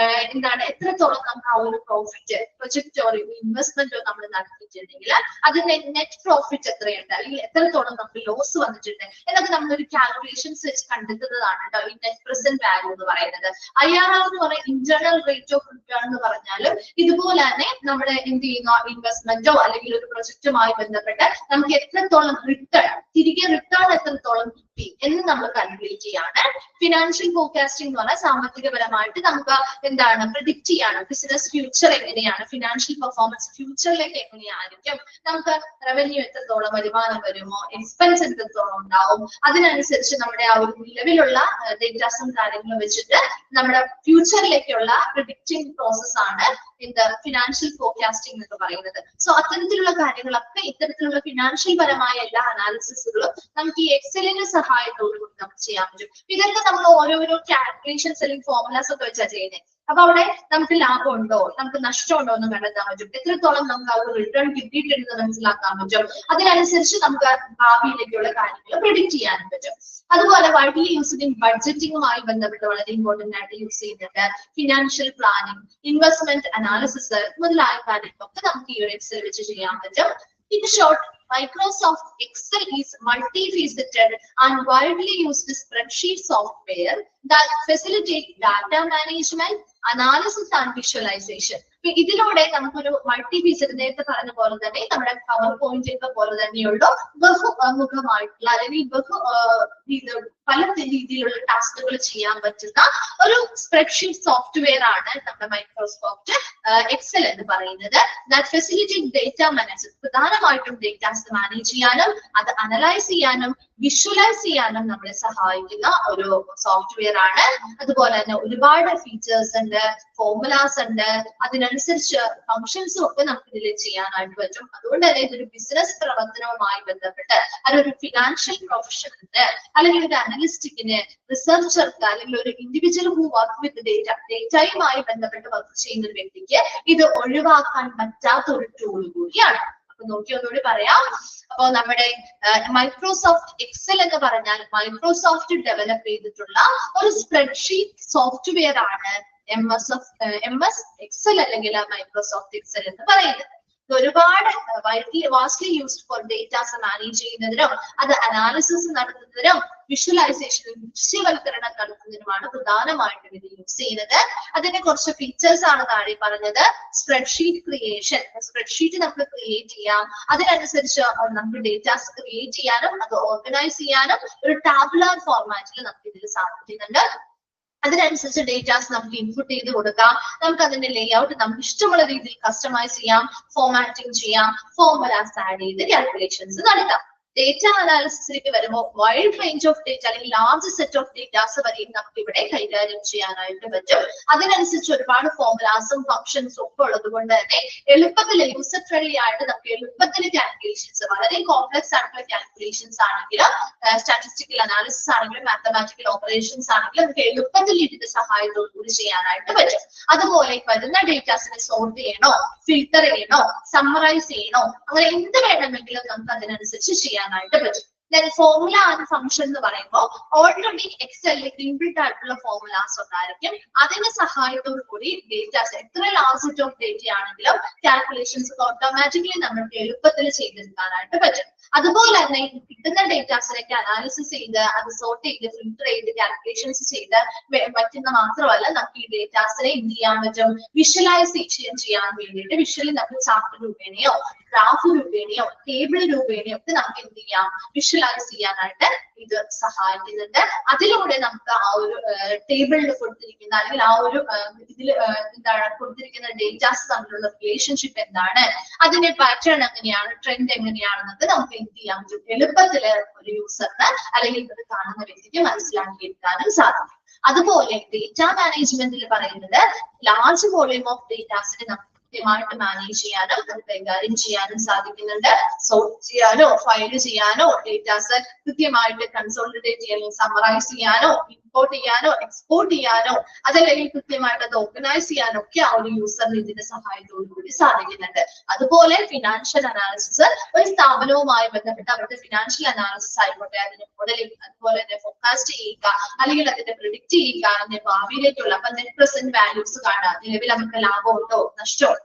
എന്താണ് എത്രത്തോളം നമുക്ക് ആ ഒരു പ്രോഫിറ്റ് പ്രൊജക്റ്റോ ഇൻവെസ്റ്റ്മെന്റോ നമ്മൾ നടത്തിയിട്ടുണ്ടെങ്കിൽ അതിന്റെ നെറ്റ് പ്രോഫിറ്റ് എത്രയുണ്ട്, അല്ലെങ്കിൽ എത്രത്തോളം നമുക്ക് ലോസ് വന്നിട്ടുണ്ട് എന്നൊക്കെ നമ്മളൊരു കാൽക്കുലേഷൻസ് വെച്ച് കണ്ടെത്തുന്നതാണ് കേട്ടോ ഈ നെറ്റ് പ്രസന്റ് വാല്യൂ എന്ന് പറയുന്നത്. IRR എന്ന് പറയുന്നത് ഇന്റേണൽ റേറ്റ് ഓഫ് റിട്ടേൺ എന്ന് പറഞ്ഞാലും ഇതുപോലെ തന്നെ നമ്മുടെ എന്ത് ചെയ്യുന്ന ഇൻവെസ്റ്റ്മെന്റോ അല്ലെങ്കിൽ ഒരു പ്രൊജക്റ്റുമായി ബന്ധപ്പെട്ട് നമുക്ക് എത്രത്തോളം റിട്ടേൺ, തിരികെ റിട്ടേൺ എത്രത്തോളം കിട്ടി എന്ന് നമ്മൾ കാൽക്കുലേറ്റ് ചെയ്യാണ്. ഫിനാൻഷ്യൽ ഫോർകാസ്റ്റിംഗ് എന്ന് പറഞ്ഞാൽ സാമ്പത്തികപരമായിട്ട് നമുക്ക് എന്താണ് പ്രിഡിക്റ്റ് ചെയ്യാണ് ബിസിനസ് ഫ്യൂച്ചർ എങ്ങനെയാണ്, ഫിനാൻഷ്യൽ പെർഫോമൻസ് ഫ്യൂച്ചറിലേക്ക് എങ്ങനെയായിരിക്കും, നമുക്ക് റവന്യൂ എത്രത്തോളം വരുമാനം വരുമോ, എക്സ്പെൻസ് എത്രത്തോളം ഉണ്ടാവും, അതിനനുസരിച്ച് നമ്മുടെ ആ ഒരു നിലവിലുള്ള ഡേറ്റാസും കാര്യങ്ങളും വെച്ചിട്ട് നമ്മുടെ ഫ്യൂച്ചറിലേക്കുള്ള പ്രിഡിക്റ്റിംഗ് പ്രോസസ് ആണ് എന്ത് ഫിനാൻഷ്യൽ ഫോർകാസ്റ്റിംഗ് എന്നൊക്കെ പറയുന്നത്. സോ അത്തരത്തിലുള്ള കാര്യങ്ങളൊക്കെ ഇത്തരത്തിലുള്ള ഫിനാൻഷ്യൽ പരമായ എല്ലാ അനാലിസിസുകളും നമുക്ക് ഈ എക്സലിന്റെ സഹായത്തോടുകൂടി നമുക്ക് ചെയ്യാൻ പറ്റും. ഇതൊക്കെ നമ്മൾ ഓരോരോ കാൽക്കുലേഷൻസ് അല്ലെങ്കിൽ ഫോർമുലാസ് ഒക്കെ വെച്ചാൽ ചെയ്യുന്നത്. അപ്പൊ അവിടെ നമുക്ക് ലാഭം ഉണ്ടോ, നമുക്ക് നഷ്ടമുണ്ടോ എന്ന് കണ്ടെത്താൻ പറ്റും, എത്രത്തോളം നമുക്ക് ആ ഒരു റിട്ടേൺ കിട്ടിയിട്ടുണ്ടെന്ന് മനസ്സിലാക്കാൻ പറ്റും, അതിനനുസരിച്ച് നമുക്ക് ഭാവിയിലേക്കുള്ള കാര്യങ്ങൾ പ്രിഡിക്റ്റ് ചെയ്യാനും പറ്റും. അതുപോലെ വൈഡ്ലി യൂസ്ഡ് ഇൻ ബഡ്ജറ്റിംഗുമായി ബന്ധപ്പെട്ട് വളരെ ഇമ്പോർട്ടന്റ് ആയിട്ട് യൂസ് ചെയ്യുന്നുണ്ട്. ഫിനാൻഷ്യൽ പ്ലാനിങ്, ഇൻവെസ്റ്റ്മെന്റ് അനാലിസിസ് മുതലായ കാര്യങ്ങളൊക്കെ നമുക്ക് ഈ ഒരു എക്സൽ വെച്ച് ചെയ്യാൻ പറ്റും. In short, Microsoft Excel is multifaceted and widely used spreadsheet software that facilitate data management, analysis and visualization. ഇതിലൂടെ നമുക്കൊരു മൾട്ടിഫീച്ചർ നേരത്തെ പറഞ്ഞ പോലെ തന്നെ നമ്മുടെ പവർ പോയിന്റ് ഒക്കെ പോലെ തന്നെയുള്ള ബഹുമുഖമായിട്ടുള്ള അല്ലെങ്കിൽ പല രീതിയിലുള്ള ടാസ്കുകൾ ചെയ്യാൻ പറ്റുന്ന ഒരു സ്പ്രെഡ്ഷീറ്റ് സോഫ്റ്റ്വെയർ ആണ് നമ്മുടെ മൈക്രോസോഫ്റ്റ് എക്സൽ എന്ന് പറയുന്നത്. ദാറ്റ് ഫെസിലിറ്റേറ്റ് ഡേറ്റ മാനേജ്, പ്രധാനമായിട്ടും ഡേറ്റാസ് മാനേജ് ചെയ്യാനും അത് അനലൈസ് ചെയ്യാനും വിഷ്വലൈസ് ചെയ്യാനും നമ്മളെ സഹായിക്കുന്ന ഒരു സോഫ്റ്റ്വെയർ ആണ്. അതുപോലെ തന്നെ ഒരുപാട് ഫീച്ചേഴ്സ് ഉണ്ട്, ഫോർമുലാസ് ഉണ്ട്, അതിനനുസരിച്ച് ഫങ്ഷൻസും ഒക്കെ നമുക്ക് ഇതിൽ ചെയ്യാനായിട്ട് പറ്റും. അതുകൊണ്ട് തന്നെ ഇതൊരു ബിസിനസ് പ്രവർത്തനവുമായി ബന്ധപ്പെട്ട് അതൊരു ഫിനാൻഷ്യൽ പ്രൊഫഷണലിന് അല്ലെങ്കിൽ ഒരു അനലിസ്റ്റിക്കിന്, റിസർച്ചർക്ക് അല്ലെങ്കിൽ ഒരു ഇൻഡിവിജ്വൽ ഹു വർക്ക് വിത്ത് ഡേറ്റയുമായി ബന്ധപ്പെട്ട് വർക്ക് ചെയ്യുന്ന ഒരു വ്യക്തിക്ക് ഇത് ഒഴിവാക്കാൻ പറ്റാത്ത ഒരു ടൂൾ കൂടിയാണ്. നോക്കി ഒന്നുകൂടി പറയാം. അപ്പൊ നമ്മുടെ മൈക്രോസോഫ്റ്റ് എക്സൽ എന്ന് പറഞ്ഞാൽ മൈക്രോസോഫ്റ്റ് ഡെവലപ്പ് ചെയ്തിട്ടുള്ള ഒരു സ്പ്രെഡ്ഷീറ്റ് സോഫ്റ്റ്വെയർ ആണ് MS എക്സൽ അല്ലെങ്കിൽ മൈക്രോസോഫ്റ്റ് എക്സൽ എന്ന് പറയുന്നത്. ഒരുപാട് vastly used for datas manage ചെയ്യുന്നതിനും അത് അനാലിസിസ് നടത്തുന്നതിനും വിഷ്വലൈസേഷനും ദൃശ്യവൽക്കരണം നടത്തുന്നതിനുമാണ് പ്രധാനമായിട്ടും ഇത് യൂസ് ചെയ്യുന്നത്. അതിന്റെ കുറച്ച് ഫീച്ചേഴ്സ് ആണ് താഴെ പറഞ്ഞത്. സ്പ്രെഡ്ഷീറ്റ് ക്രിയേഷൻ, സ്പ്രെഡ്ഷീറ്റ് നമുക്ക് ക്രിയേറ്റ് ചെയ്യാം, അതിനനുസരിച്ച് നമുക്ക് ഡേറ്റാസ് ക്രിയേറ്റ് ചെയ്യാനും അത് ഓർഗനൈസ് ചെയ്യാനും ഒരു ടാബുലാർ ഫോർമാറ്റിൽ നമുക്ക് ഇതിൽ സാധിക്കുന്നുണ്ട്. അതിനനുസരിച്ച് ഡേറ്റാസ് നമുക്ക് ഇൻപുട്ട് ചെയ്ത് കൊടുക്കാം, നമുക്ക് അതിന്റെ ലേഔട്ട് നമുക്ക് ഇഷ്ടമുള്ള രീതിയിൽ കസ്റ്റമൈസ് ചെയ്യാം, ഫോർമാറ്റിംഗ് ചെയ്യാം, ഫോർമുലാസ് ആഡ് ചെയ്ത് കാൽക്കുലേഷൻസ് നടത്താം. ഡേറ്റ അനാലിസിസിലേക്ക് വരുമ്പോൾ വൈഡ് റേഞ്ച് ഓഫ് ഡേറ്റ അല്ലെങ്കിൽ ലാർജ് സെറ്റ് ഓഫ് ഡേറ്റാസ് വരെയും നമുക്ക് ഇവിടെ കൈകാര്യം ചെയ്യാനായിട്ട് പറ്റും. അതിനനുസരിച്ച് ഒരുപാട് ഫോർമുലാസും ഫംഗ്ഷൻസും ഒക്കെ ഉള്ളത് കൊണ്ട് തന്നെ എളുപ്പത്തിൽ യൂസർ ഫ്രണ്ട്ലി ആയിട്ട് നമുക്ക് എളുപ്പത്തിൽ കാൽക്കുലേഷൻസ്, വളരെ കോംപ്ലക്സ് ആയിട്ടുള്ള കാൽക്കുലേഷൻസ് ആണെങ്കിലും സ്റ്റാറ്റിസ്റ്റിക്കൽ അനാലിസിസ് ആണെങ്കിലും മാത്തമാറ്റിക്കൽ ഓപ്പറേഷൻസ് ആണെങ്കിലും നമുക്ക് എളുപ്പത്തിൽ ഇതിന്റെ സഹായത്തോടു കൂടി ചെയ്യാനായിട്ട് പറ്റും. അതുപോലെ വരുന്ന ഡേറ്റാസിനെ സോർട്ട് ചെയ്യണോ, ഫിൽട്ടർ ചെയ്യണോ, സമ്മറൈസ് ചെയ്യണോ, അങ്ങനെ എന്ത് വേണമെങ്കിലും നമുക്ക് അതിനനുസരിച്ച് ചെയ്യാനായിട്ട് പറ്റും. ഫോർമുല ആൻഡ് ഫംഗ്ഷൻ എന്ന് പറയുമ്പോൾ ഓൾറെഡി എക്സലിൽ ഇൻബിൽറ്റ് ആയിട്ടുള്ള ഫോർമുലാസ് ഉണ്ടായിരിക്കും. അതിന്റെ സഹായത്തോടു കൂടി ഡേറ്റാസ് എത്ര ലാർജ് സെറ്റ് ഓഫ് ഡേറ്റ ആണെങ്കിലും കാൽക്കുലേഷൻസ് ഓട്ടോമാറ്റിക്കലി നമുക്ക് എളുപ്പത്തിൽ ചെയ്തെടുക്കാനായിട്ട് പറ്റും. അതുപോലെ തന്നെ കിട്ടുന്ന ഡേറ്റാസിലേക്ക് അനാലിസിസ് ചെയ്ത് അത് സോർട്ട് ചെയ്ത് ഫിൽട്ടർ ചെയ്ത് കാൽക്കുലേഷൻസ് ചെയ്ത് പറ്റുന്ന മാത്രമല്ല, നമുക്ക് ഈ ഡേറ്റാസിനെ എന്ത് ചെയ്യാൻ പറ്റും, വിഷ്വലൈസേഷൻ ചെയ്യാൻ വേണ്ടിയിട്ട് വിഷ്വലി നമുക്ക് ചാർട്ട് രൂപേണയോ ഗ്രാഫ് രൂപേണയോ ടേബിൾ രൂപേണയോ ഒക്കെ നമുക്ക് എന്ത് ചെയ്യാം, വിഷ്വലൈസ് ചെയ്യാനായിട്ട് ഇത് സഹായിക്കുന്നുണ്ട്. അതിലൂടെ നമുക്ക് ആ ഒരു ടേബിളിൽ കൊടുത്തിരിക്കുന്ന അല്ലെങ്കിൽ ആ ഒരു ഇതിൽ എന്താണ് കൊടുത്തിരിക്കുന്ന ഡേറ്റാസ് തമ്മിലുള്ള റിലേഷൻഷിപ്പ് എന്താണ്, അതിന്റെ പാറ്റേൺ എങ്ങനെയാണ്, ട്രെൻഡ് എങ്ങനെയാണെന്നൊക്കെ നമുക്ക് എന്ത് ചെയ്യാൻ പറ്റും, എളുപ്പത്തില് ഒരു യൂസറിന് അല്ലെങ്കിൽ ഇത് കാണുന്ന വ്യക്തിക്ക് മനസ്സിലാക്കിയെടുക്കാനും സാധിക്കും. അതുപോലെ ഡേറ്റ മാനേജ്മെന്റിൽ പറയുന്നത് ലാർജ് വോളിയം ഓഫ് ഡേറ്റാസിനെ നമുക്ക് കൃത്യമായിട്ട് മാനേജ് ചെയ്യാനും അത് കൈകാര്യം ചെയ്യാനും സാധിക്കുന്നുണ്ട്. സോർട്ട് ചെയ്യാനോ ഫയൽ ചെയ്യാനോ ഡേറ്റാസ് കൃത്യമായിട്ട് കൺസോളിഡേറ്റ് ചെയ്യാനോ സമ്മറൈസ് ചെയ്യാനോ ഇമ്പോർട്ട് ചെയ്യാനോ എക്സ്പോർട്ട് ചെയ്യാനോ അതല്ലെങ്കിൽ കൃത്യമായിട്ട് അത് ഓർഗനൈസ് ചെയ്യാനോ ഒക്കെ ആ ഒരു യൂസറിന് ഇതിന്റെ സഹായത്തോടു കൂടി സാധിക്കുന്നുണ്ട്. അതുപോലെ ഫിനാൻഷ്യൽ അനാലിസിസ്, ഒരു സ്ഥാപനവുമായി ബന്ധപ്പെട്ട് അവരുടെ ഫിനാൻഷ്യൽ അനാലിസിസ് ആയിക്കോട്ടെ, അതിന്റെ മോഡലിംഗ്, അതുപോലെ തന്നെ ഫോർകാസ്റ്റ് ചെയ്യുക അല്ലെങ്കിൽ അതിന്റെ പ്രിഡിക്റ്റ് ചെയ്യുക, അതിന്റെ ഭാവിയിലേക്കുള്ള അപ്പൊ നെറ്റ് പ്രസന്റ് വാല്യൂസ് കാണുക, നിലവിൽ അവർക്ക് ലാഭമുണ്ടോ നഷ്ടമുണ്ടോ,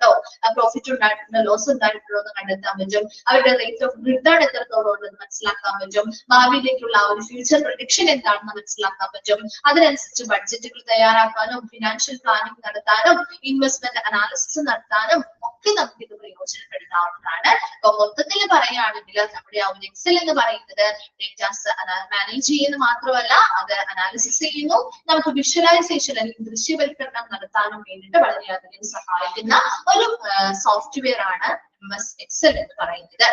പ്രോഫിറ്റ് ഉണ്ടായിട്ടുണ്ടോ ലോസ് ഉണ്ടായിട്ടുണ്ടോ എന്ന് കണ്ടെത്താൻ പറ്റും, അവരുടെ റേറ്റ് ഓഫ് റിട്ടേൺ എത്രത്തോളം ഉണ്ടെന്ന് മനസ്സിലാക്കാൻ പറ്റും, ഭാവിയിലേക്കുള്ള ആ ഒരു ഫ്യൂച്ചർ പ്രഡിക്ഷൻ എന്താണെന്ന് മനസ്സിലാക്കാൻ പറ്റും. അതിനനുസരിച്ച് ബഡ്ജറ്റുകൾ തയ്യാറാക്കാനും ഫിനാൻഷ്യൽ പ്ലാനിംഗ് നടത്താനും ഇൻവെസ്റ്റ്മെന്റ് അനാലിസിസ് നടത്താനും ഒക്കെ നമുക്ക് ഇത് പ്രയോജനപ്പെടുത്താവുന്നതാണ്. അപ്പൊ മൊത്തത്തിൽ പറയുകയാണെങ്കിൽ നമ്മുടെ ആ ഒരു എക്സൽ എന്ന് പറയുന്നത് ഡേറ്റാസ് മാനേജ് ചെയ്യുന്നത് മാത്രമല്ല, അത് അനാലിസിസ് ചെയ്യുന്നു, നമുക്ക് വിഷ്വലൈസേഷൻ അല്ലെങ്കിൽ ദൃശ്യവൽക്കരണം നടത്താനും വേണ്ടിയിട്ട് വളരെയധികം സഹായിക്കുന്ന ഒരു സോഫ്റ്റ്വെയർ ആണ് MS Excel എന്ന് പറയുന്നത്.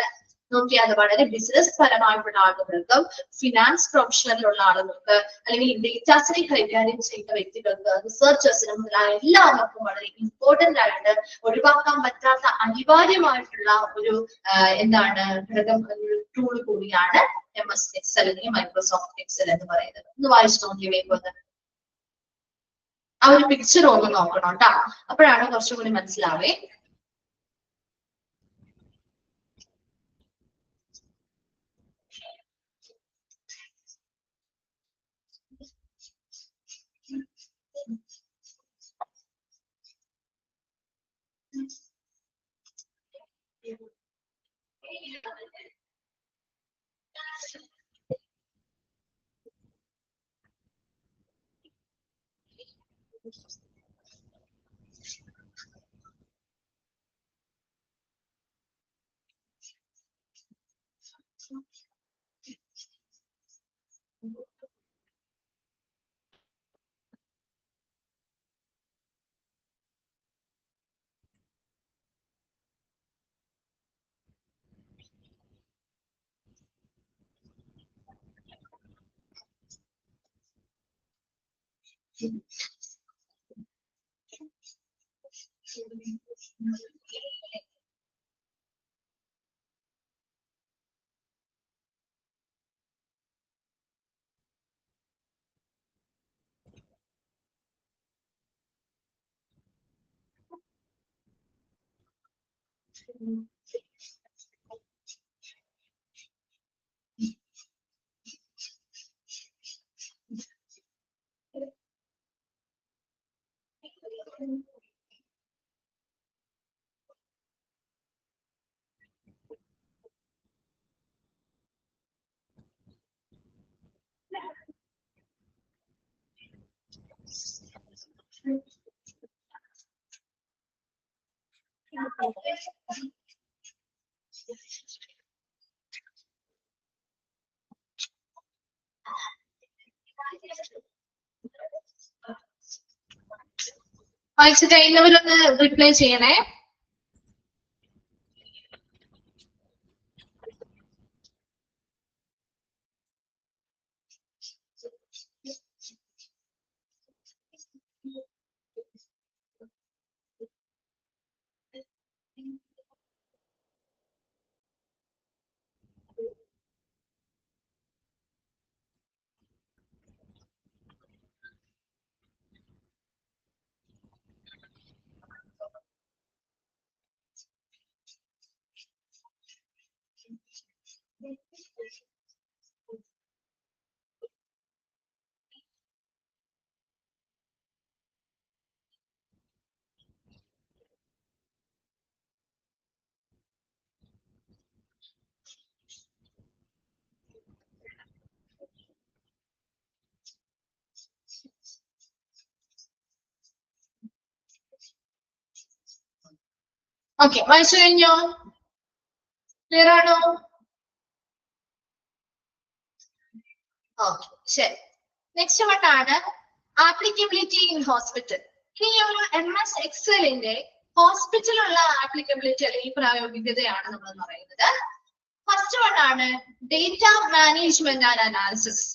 നോക്കിയാൽ അത് വളരെ ബിസിനസ് പരമായിട്ടുള്ള ആളുകൾക്കും ഫിനാൻസ് പ്രൊഫഷണലിലുള്ള ആളുകൾക്ക് അല്ലെങ്കിൽ ഡേറ്റാസിനെ കൈകാര്യം ചെയ്യുന്ന വ്യക്തികൾക്ക് റിസർച്ചേഴ്സിനും മുതലായ എല്ലാവർക്കും വളരെ ഇമ്പോർട്ടന്റ് ആയിട്ട് ഒഴിവാക്കാൻ പറ്റാത്ത അനിവാര്യമായിട്ടുള്ള ഒരു എന്താണ് ഘടകം ടൂൾ കൂടിയാണ് MS Excel അല്ലെങ്കിൽ മൈക്രോസോഫ്റ്റ് എക്സൽ എന്ന് പറയുന്നത്. ഒന്ന് വായിച്ചു നോക്കി വേഗം ആ ഒരു പിക്ചർ ഒന്ന് നോക്കണം കേട്ടോ, അപ്പോഴാണ് കുറച്ചും കൂടി മനസ്സിലാവേ. വായിച്ചു കഴിയുന്നവരൊന്ന് റിപ്ലൈ ചെയ്യണേ. ഓക്കെ, വായിച്ചു കഴിഞ്ഞോ? ക്ലിയർ ആണോ? ഓക്കെ, ശരി. നെക്സ്റ്റ് വൺ ആണ് ആപ്ലിക്കബിലിറ്റി ഇൻ ഹോസ്പിറ്റൽ. ഇനി ഒരു MS എക്സലിന്റെ ഹോസ്പിറ്റലുള്ള ആപ്ലിക്കബിലിറ്റി അല്ലെങ്കിൽ പ്രായോഗികതയാണ് നമ്മൾ പറയുന്നത്. ഫസ്റ്റ് വൺ ആണ് data management and analysis.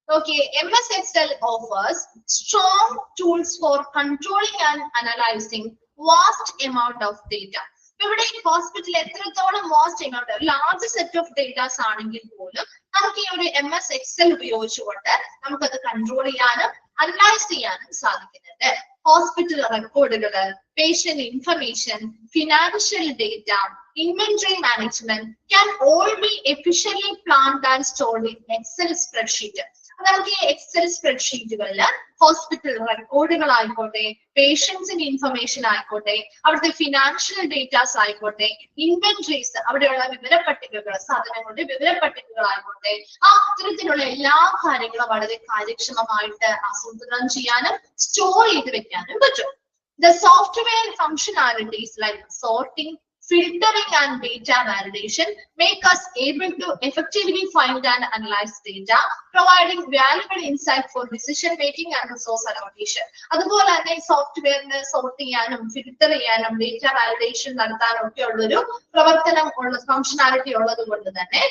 Okay, MS Excel offers strong tools for controlling and analyzing vast amount of data. ഇവിടെ ഹോസ്പിറ്റലിൽ എത്രത്തോളം vast amount large set of datas ആണെങ്കിൽ പോലും നമുക്ക് ഈ ഒരു MS Excel ഉപയോഗിച്ചുകൊണ്ട് നമുക്കത് കൺട്രോൾ ചെയ്യാനും അനലൈസ് ചെയ്യാനും സാധിക്കുന്നുണ്ട്. ഹോസ്പിറ്റൽ റെക്കോർഡുകള്, patient information, financial data, inventory management can all be efficiently planned and stored in Excel spreadsheet. അതായത് ഈ എക്സൽ സ്പ്രെഡ്ഷീറ്റുകളിൽ ഹോസ്പിറ്റൽ റെക്കോർഡുകളായിക്കോട്ടെ, പേഷ്യൻസിന്റെ ഇൻഫർമേഷൻ ആയിക്കോട്ടെ, അവിടുത്തെ ഫിനാൻഷ്യൽ ഡേറ്റാസ് ആയിക്കോട്ടെ, ഇൻവെന്ററീസ്, അവിടെയുള്ള വിവരപ്പട്ടികകൾ, സാധനങ്ങളുടെ വിവരപ്പട്ടികകളായിക്കോട്ടെ, ആ അത്തരത്തിലുള്ള എല്ലാ കാര്യങ്ങളും വളരെ കാര്യക്ഷമമായിട്ട് ആസൂത്രണം ചെയ്യാനും സ്റ്റോർ ചെയ്ത് വെക്കാനും പറ്റും. The software functionalities like sorting, filtering and data validation make us able to effectively find and analyze data, providing valuable insight for decision making and resource allocation. അതുപോലെ തന്നെ സോഫ്റ്റ്വെയറിന് സോർട്ട് ചെയ്യാനും ഫിൽട്ടർ ചെയ്യാനും ഡേറ്റ വാലിഡേഷൻ നടത്താനും ഒക്കെ ഉള്ളൊരു പ്രവർത്തനം ഉള്ള functionality ഉള്ളത് കൊണ്ട് തന്നെ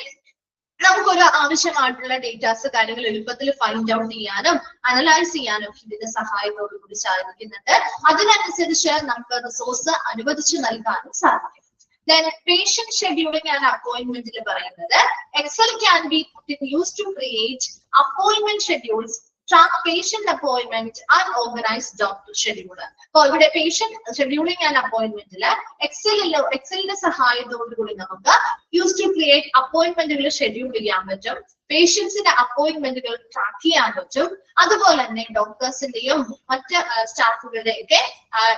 നമുക്കൊരു ആവശ്യമായിട്ടുള്ള ഡേറ്റാസ് കാര്യങ്ങൾ എളുപ്പത്തിൽ ഫൈൻഡ് ഔട്ട് ചെയ്യാനും അനലൈസ് ചെയ്യാനും ഇതിന്റെ സഹായത്തോടുകൂടി സാധിക്കുന്നുണ്ട്. അതിനനുസരിച്ച് നമുക്ക് റിസോഴ്സ് അനുവദിച്ചു നൽകാനും സാധിക്കും. Then patient scheduling and appointment il parayunnathu Excel can be used to create appointment schedules, track patient appointment and organize doctor schedule. So ivide patient scheduling and appointment il Excel inde സഹായത്തോടു കൂടി നമുക്ക് use to create appointment കൾ schedule ചെയ്യാൻ പറ്റും, പേഷ്യൻസിന്റെ അപ്പോയിന്റ്മെന്റുകൾ track ചെയ്യാൻ പറ്റും, അതുപോലെ തന്നെ ഡോക്ടേഴ്സിന്റെയും മറ്റ് സ്റ്റാഫുകളുടെയൊക്കെ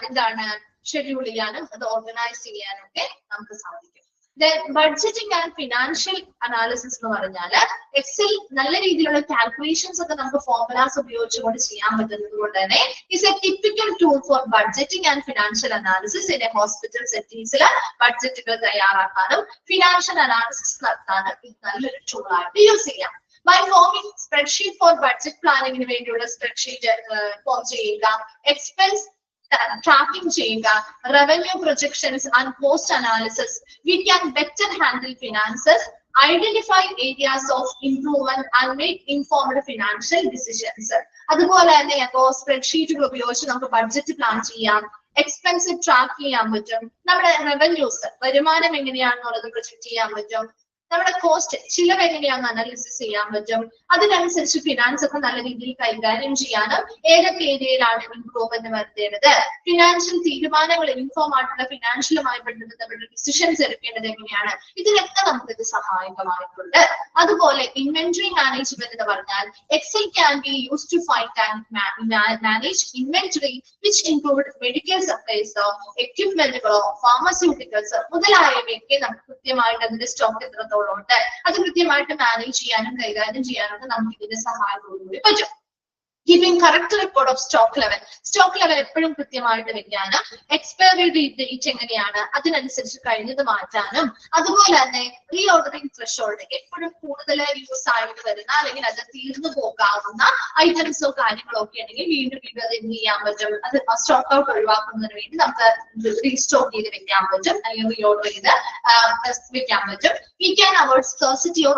എന്താണ് ഷെഡ്യൂൾ ചെയ്യാനും അത് ഓർഗനൈസ് ചെയ്യാനും ഒക്കെ നമുക്ക് സാധിക്കും. ബഡ്ജറ്റിംഗ് ആൻഡ് ഫിനാൻഷ്യൽ അനാലിസിസ് എന്ന് പറഞ്ഞാൽ എക്സൽ നല്ല രീതിയിലുള്ള കാൽക്കുലേഷൻസ് ഒക്കെ നമുക്ക് ഫോർമുലാസ് ഉപയോഗിച്ചുകൊണ്ട് ചെയ്യാൻ പറ്റുന്നത് കൊണ്ട് തന്നെ is a typical tool for budgeting and financial analysis in a hospital സെറ്റിംഗ്സിൽ ബഡ്ജറ്റുകൾ തയ്യാറാക്കാനും ഫിനാൻഷ്യൽ അനാലിസിസ് നടത്താനും ഇത് നല്ലൊരു ടൂൾ ആയിട്ട് യൂസ് ചെയ്യാം. By forming spreadsheet for budget planning ന് വേണ്ടിയുള്ള സ്പ്രെഡ്ഷീറ്റ് ഫോം ചെയ്യുക, എക്സ്പെൻസ് tracking ചെയ്യുക, revenue projections and post analysis, we can better handle finances, identify areas of improvement and make informed financial decisions. അതുപോലെ തന്നെ അപ്പോ സ്പ്രെഡ്ഷീറ്റുകൾ ഉപയോഗിച്ച് നമുക്ക് ബഡ്ജറ്റ് പ്ലാൻ ചെയ്യാം, എക്സ്പെൻസ് ട്രാക്ക് ചെയ്യാൻ പറ്റും, നമ്മുടെ റവന്യൂസ് വരുമാനം എങ്ങനെയാണെന്നുള്ളത് പ്രൊജക്ട് ചെയ്യാൻ പറ്റും, നമ്മുടെ കോസ്റ്റ് ചിലവ് എങ്ങനെയാണെന്ന് അനാലിസിസ് ചെയ്യാൻ പറ്റും, അതിനനുസരിച്ച് ഫിനാൻസ് ഒക്കെ നല്ല രീതിയിൽ കൈകാര്യം ചെയ്യാനും ഏതൊക്കെ ഏരിയയിലാണ് ഇംപ്രൂവ്മെന്റ് വരുത്തേണ്ടത്, ഫിനാൻഷ്യൽ തീരുമാനങ്ങൾ ഇൻഫോം ആയിട്ടുള്ള ഫിനാൻഷ്യലുമായി ബന്ധപ്പെട്ട ഡിസിഷൻസ് എടുക്കേണ്ടത് എങ്ങനെയാണ്, ഇതിനൊക്കെ നമുക്ക് ഇത് സഹായകമായിട്ടുണ്ട്. അതുപോലെ ഇൻവെന്ററി മാനേജ്മെന്റ് എന്ന് പറഞ്ഞാൽ Excel can be use to find and manage inventory which include medical സപ്ലൈസോ, എക്യുപ്മെന്റുകളോ, ഫാർമസ്യൂട്ടിക്കൽസ് മുതലായവയൊക്കെ നമുക്ക് കൃത്യമായിട്ട് അതിന്റെ സ്റ്റോക്ക് എത്രത്തോളം ഉണ്ട് അത് കൃത്യമായിട്ട് മാനേജ് ചെയ്യാനും കൈകാര്യം ചെയ്യാനൊക്കെ നമുക്ക് ഇതിന്റെ സഹായത്തോടുകൂടി പറ്റും. Giving correct report of stock level. Stock level എപ്പോഴും കൃത്യമായിട്ട് വെക്കാനും എക്സ്പയറി ഡേറ്റ് എങ്ങനെയാണ് അതിനനുസരിച്ച് കഴിഞ്ഞത് മാറ്റാനും അതുപോലെ തന്നെ റീ ഓർഡറിംഗ് ത്രെഷോൾഡ് എപ്പോഴും കൂടുതൽ യൂസ് ആയിട്ട് വരുന്ന അല്ലെങ്കിൽ അത് തീർന്നു പോകാവുന്ന ഐറ്റംസോ കാര്യങ്ങളോ ഒക്കെ ഉണ്ടെങ്കിൽ വീണ്ടും വീണ്ടും അത് എന്ത് ചെയ്യാൻ പറ്റും, അത് സ്റ്റോക്ക് ഔട്ട് ഒഴിവാക്കുന്നതിന് വേണ്ടി നമുക്ക് റീസ്റ്റോക്ക് ചെയ്ത് വെക്കാൻ പറ്റും അല്ലെങ്കിൽ റീ ഓർഡർ ചെയ്ത് വെക്കാൻ പറ്റും. We can avoid scarcity or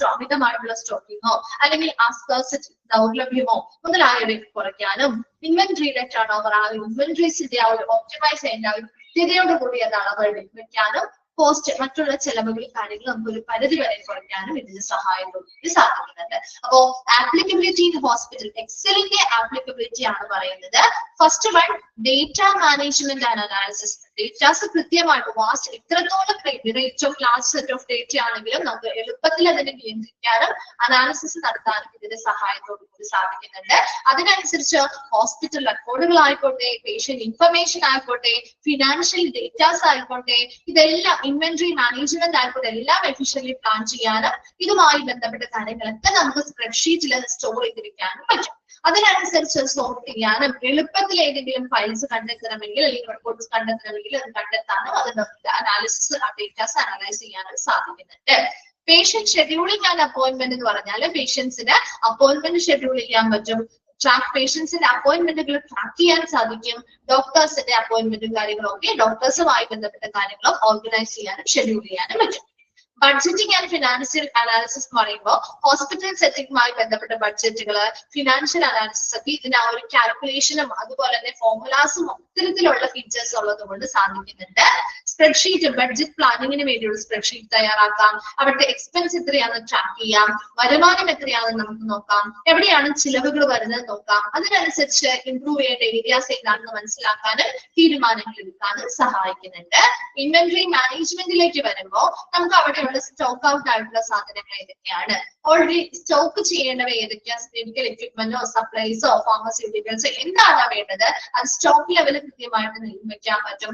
അമിതമായിട്ടുള്ള സ്റ്റോക്കിങ്ങോ അല്ലെങ്കിൽ ആ സ്കേഴ്സിറ്റി ദൗർലഭ്യമോ മുതലായവ കുറയ്ക്കാനും ഇൻവെന്ററിയുടെ ടേൺ ഓവർ ആ ഇൻവെന്ററീസിന്റെ ആ ഒരു ഓപ്റ്റിമൈസ് ചെയ്യേണ്ട ആ ഒരു കൃത്യതയോടുകൂടി അത് അളവ് വെക്കാനും കോസ്റ്റ് മറ്റുള്ള ചെലവുകൾ കാര്യങ്ങൾ നമുക്ക് ഒരു പരിധി വരെ കുറയ്ക്കാനും ഇതിന് സഹായത്തോടുകൂടി സാധിക്കുന്നുണ്ട്. അപ്പോ ആപ്ലിക്കബിലിറ്റി ഇൻ ഹോസ്പിറ്റൽ എക്സലിന്റെ ആപ്ലിക്കബിലിറ്റി ആണ് പറയുന്നത്. First one data management and analysis. Datas കൃത്യമായിട്ട് വാസ്റ്റ് എത്രത്തോളം ഏറ്റവും ലാർജ് സെറ്റ് ഓഫ് ഡേറ്റ ആണെങ്കിലും നമുക്ക് എളുപ്പത്തിൽ അതിനെ നിയന്ത്രിക്കാനും അനാലിസിസ് നടത്താനും ഇതിന്റെ സഹായത്തോടുകൂടി സാധിക്കുന്നുണ്ട്. അതിനനുസരിച്ച് ഹോസ്പിറ്റൽ റെക്കോർഡുകൾ ആയിക്കോട്ടെ, പേഷ്യന്റ് ഇൻഫർമേഷൻ ആയിക്കോട്ടെ, ഫിനാൻഷ്യൽ ഡേറ്റാസ് ആയിക്കോട്ടെ, ഇതെല്ലാം ഇൻവെന്ററി മാനേജ്മെന്റ് ആയിക്കോട്ടെ, എല്ലാം എഫിഷ്യന്റ്ലി പ്ലാൻ ചെയ്യാനും ഇതുമായി ബന്ധപ്പെട്ട കാര്യങ്ങളൊക്കെ നമുക്ക് സ്പ്രെഡ്ഷീറ്റിൽ സ്റ്റോർ ചെയ്തിരിക്കാനും പറ്റും. അതിനനുസരിച്ച് സോർട്ട് ചെയ്യാനും എളുപ്പത്തിൽ ഏതെങ്കിലും ഫയൽസ് കണ്ടെത്തണമെങ്കിൽ അല്ലെങ്കിൽ റെക്കോർഡ്സ് കണ്ടെത്തണമെങ്കിൽ അത് കണ്ടെത്താനും അതിന്റെ അനാലിസിസ് ഡേറ്റാസ് അനലൈസ് ചെയ്യാനും സാധിക്കുന്നുണ്ട്. പേഷ്യന്റ് ഷെഡ്യൂളിംഗ് ആൻഡ് അപ്പോയിന്റ്മെന്റ് എന്ന് പറഞ്ഞാൽ പേഷ്യൻസിന് അപ്പോയിന്റ്മെന്റ് ഷെഡ്യൂൾ ചെയ്യാൻ പറ്റും. പേഷ്യൻസിന്റെ അപ്പോയിന്റ്മെന്റുകൾ ട്രാക്ക് ചെയ്യാൻ സാധിക്കും. ഡോക്ടേഴ്സിന്റെ അപ്പോയിന്റ്മെന്റും കാര്യങ്ങളും ഒക്കെ ഡോക്ടേഴ്സുമായി ബന്ധപ്പെട്ട കാര്യങ്ങളും ഓർഗനൈസ് ചെയ്യാനും ഷെഡ്യൂൾ ചെയ്യാനും പറ്റും. ബഡ്ജറ്റിംഗ് ആൻഡ് ഫിനാൻഷ്യൽ അനാലിസിസ് എന്ന് പറയുമ്പോൾ ഹോസ്പിറ്റൽ സെറ്റിംഗുമായി ബന്ധപ്പെട്ട ബഡ്ജറ്റുകൾ, ഫിനാൻഷ്യൽ അനാലിസിസ് ഒക്കെ ഇതിന് ആ ഒരു കാൽക്കുലേഷനും അതുപോലെ തന്നെ ഫോർമുലാസും അത്തരത്തിലുള്ള ഫീച്ചേഴ്സ് ഉള്ളത് കൊണ്ട് സാധിക്കുന്നുണ്ട്. സ്പ്രെഡ്ഷീറ്റ് ബഡ്ജറ്റ് പ്ലാനിങ്ങിന് വേണ്ടിയുള്ള സ്പ്രെഡ്ഷീറ്റ് തയ്യാറാക്കാം. അവിടുത്തെ എക്സ്പെൻസ് എത്രയാണെന്ന് ട്രാക്ക് ചെയ്യാം, വരുമാനം എത്രയാണെന്ന് നമുക്ക് നോക്കാം, എവിടെയാണ് ചിലവുകൾ വരുന്നത് നോക്കാം. അതിനനുസരിച്ച് ഇംപ്രൂവ് ചെയ്യേണ്ട ഏരിയാസ് ഏതാണെന്ന് മനസ്സിലാക്കാനും തീരുമാനങ്ങൾ എടുക്കാനും സഹായിക്കുന്നുണ്ട്. ഇൻവെന്ററി മാനേജ്മെന്റിലേക്ക് വരുമ്പോൾ നമുക്ക് അവിടെ സ്റ്റോക്ക് ഔട്ട് ആയിട്ടുള്ള സാധനങ്ങൾ ഏതൊക്കെയാണ്, ഓൾറെഡി സ്റ്റോക്ക് ചെയ്യേണ്ടവ ഏതൊക്കെയാ, മെഡിക്കൽ എക്വിപ്മെന്റോ സപ്ലൈസോ ഫാർമസ്യൂട്ടിക്കൽസോ എന്താണ് വേണ്ടത്, അത് സ്റ്റോക്ക് ലെവൽ കൃത്യമായിട്ട് നിർമ്മിക്കാൻ പറ്റും.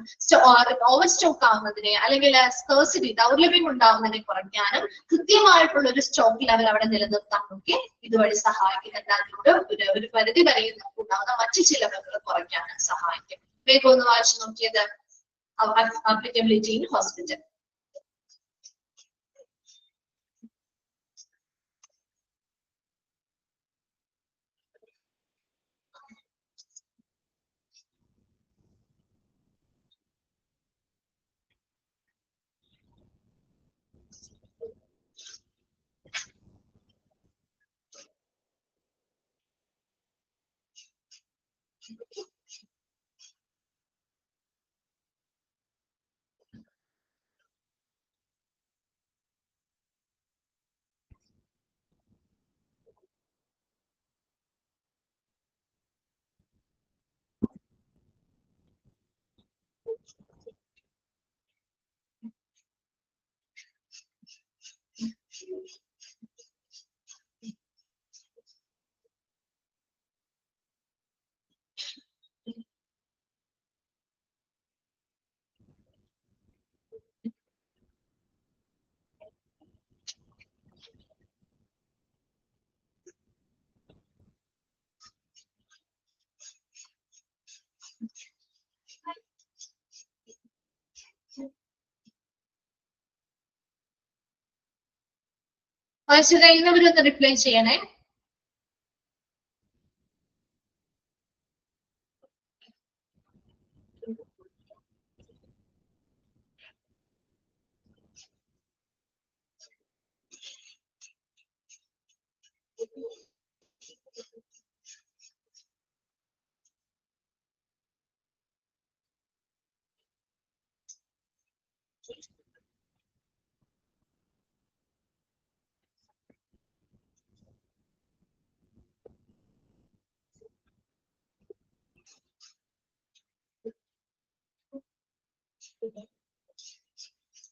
ഓവർ സ്റ്റോക്ക് ആവുന്നതിനെ അല്ലെങ്കിൽ സ്കേഴ്സിറ്റി ദൗർലഭ്യം ഉണ്ടാവുന്നതിനെ കുറയ്ക്കാനും കൃത്യമായിട്ടുള്ള ഒരു സ്റ്റോക്ക് ലെവൽ അവിടെ നിലനിർത്താനൊക്കെ ഇതുവഴി സഹായിക്കുന്നുണ്ട്. അതിലൂടെ ഒരു പരിധി വരെ ഉണ്ടാകുന്ന മറ്റു ചിലവുകൾ കുറയ്ക്കാനും സഹായിക്കും. വേഗം ഒന്ന് വായിച്ചു നോക്കിയത് ആപ്ലിക്കബിലിറ്റി ഇൻ ഹോസ്പിറ്റൽ. കഴിയുന്നവരൊന്ന് റിപ്ലൈ ചെയ്യണേ.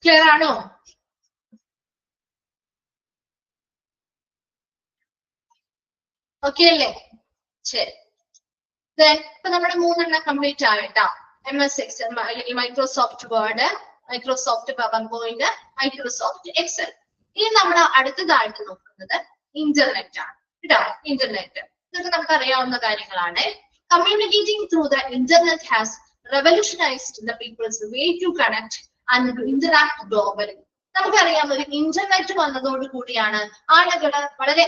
ക്ലിയർ ആണോ? ഓക്കെ അല്ലേ? ശരി. ഇപ്പൊ നമ്മുടെ 3 കംപ്ലീറ്റ് ആയിട്ടാ. MS Excel അല്ലെങ്കിൽ Microsoft Word, Microsoft PowerPoint, Microsoft Excel. ഇനി നമ്മൾ അടുത്തതായിട്ട് നോക്കുന്നത് ഇന്റർനെറ്റ് ആണ് കേട്ടോ. ഇന്റർനെറ്റ് ഇതൊക്കെ നമുക്ക് അറിയാവുന്ന കാര്യങ്ങളാണ്. Communicating through the internet has revolutionised the people's way to connect and to interact globally. നമുക്കറിയാം ഒരു ഇന്റർനെറ്റ് വന്നതോടു കൂടിയാണ് ആളുകള് വളരെ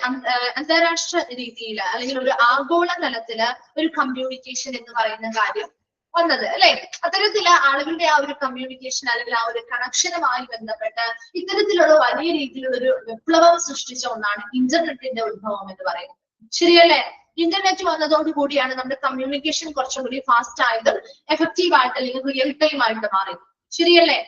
അന്താരാഷ്ട്ര രീതിയിൽ അല്ലെങ്കിൽ ഒരു ആഗോള തലത്തില് ഒരു കമ്മ്യൂണിക്കേഷൻ എന്ന് പറയുന്ന കാര്യം വന്നത് അല്ലെ. അത്തരത്തില് ആളുകളുടെ ആ ഒരു കമ്മ്യൂണിക്കേഷൻ അല്ലെങ്കിൽ ആ ഒരു കണക്ഷനുമായി ബന്ധപ്പെട്ട് ഇത്തരത്തിലുള്ള വലിയ രീതിയിലുള്ള ഒരു വിപ്ലവം സൃഷ്ടിച്ച ഒന്നാണ് ഇന്റർനെറ്റിന്റെ ഉത്ഭവം എന്ന് പറയുന്നത്. ശരിയല്ലേ? ഇന്റർനെറ്റ് വന്നതോടുകൂടിയാണ് നമ്മുടെ കമ്മ്യൂണിക്കേഷൻ കുറച്ചും കൂടി ഫാസ്റ്റ് ആയതും എഫക്റ്റീവ് ആയിട്ട് അല്ലെങ്കിൽ റിയൽ ടൈം ആയിട്ട് മാറിയത്. ശരിയല്ലേ?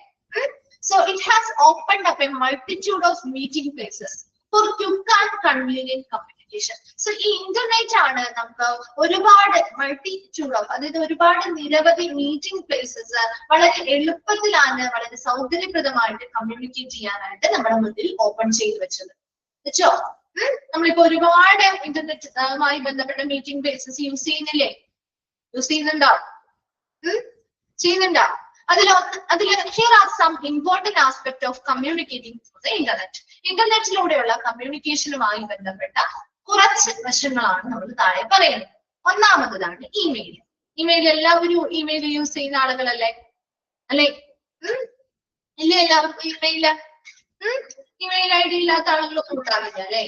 So it has opened up a multitude of meeting places for quick and convenient communication. So ഈ ഇന്റർനെറ്റ് ആണ് നമുക്ക് ഒരുപാട് മൾട്ടിറ്റ്യൂഡ് ഓഫ്, അതായത് ഒരുപാട് നിരവധി മീറ്റിംഗ് പ്ലേസസ് വളരെ എളുപ്പത്തിലാണ് വളരെ സൗകര്യപ്രദമായിട്ട് കമ്മ്യൂണിക്കേറ്റ് ചെയ്യാനായിട്ട് നമ്മുടെ മുന്നിൽ ഓപ്പൺ ചെയ്ത് വെച്ചത്. വെച്ചോ? നമ്മളിപ്പോ ഒരുപാട് ഇന്റർനെറ്റുമായി ബന്ധപ്പെട്ട മീറ്റിംഗ് പ്ലേസസ് യൂസ് ചെയ്യുന്നില്ലേ? യൂസ് ചെയ്യുന്നുണ്ടോ? ചെയ്യുന്നുണ്ടോ? here are some important aspect of communicating through the internet. ഇന്റർനെറ്റിലൂടെയുള്ള കമ്മ്യൂണിക്കേഷനുമായി ബന്ധപ്പെട്ട കുറച്ച് വശങ്ങളാണ് നമ്മൾ താഴെ പറയുന്നത്. ഒന്നാമതാണ് ഇമെയിൽ. ഇമെയിൽ എല്ലാവരും ഇമെയിൽ യൂസ് ചെയ്യുന്ന ആളുകളല്ലേ? അല്ലെ? ഇല്ല, എല്ലാവർക്കും ഇമെയിൽ ഐ ഡി ഇല്ലാത്ത ആളുകളൊന്നും ഉണ്ടാവില്ല അല്ലെ?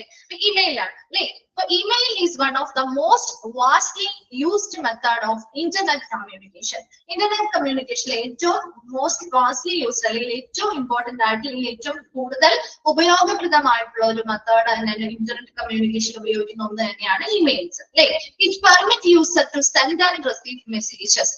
ഇമെയിൽ ആണ് അല്ലെ? Email is one of the most vastly used method of internet communication. Internet communication ഏറ്റവും most vastly used അല്ലെങ്കിൽ ഏറ്റവും ഇമ്പോർട്ടന്റ് ആയിട്ട് അല്ലെങ്കിൽ ഏറ്റവും കൂടുതൽ ഉപയോഗപ്രദമായിട്ടുള്ള ഒരു മെത്തേഡ് തന്നെ ഇന്റർനെറ്റ് കമ്മ്യൂണിക്കേഷൻ ഉപയോഗിക്കുന്ന ഒന്ന് തന്നെയാണ് ഇമെയിൽസ് അല്ലെ? It permits user to send and receive messages,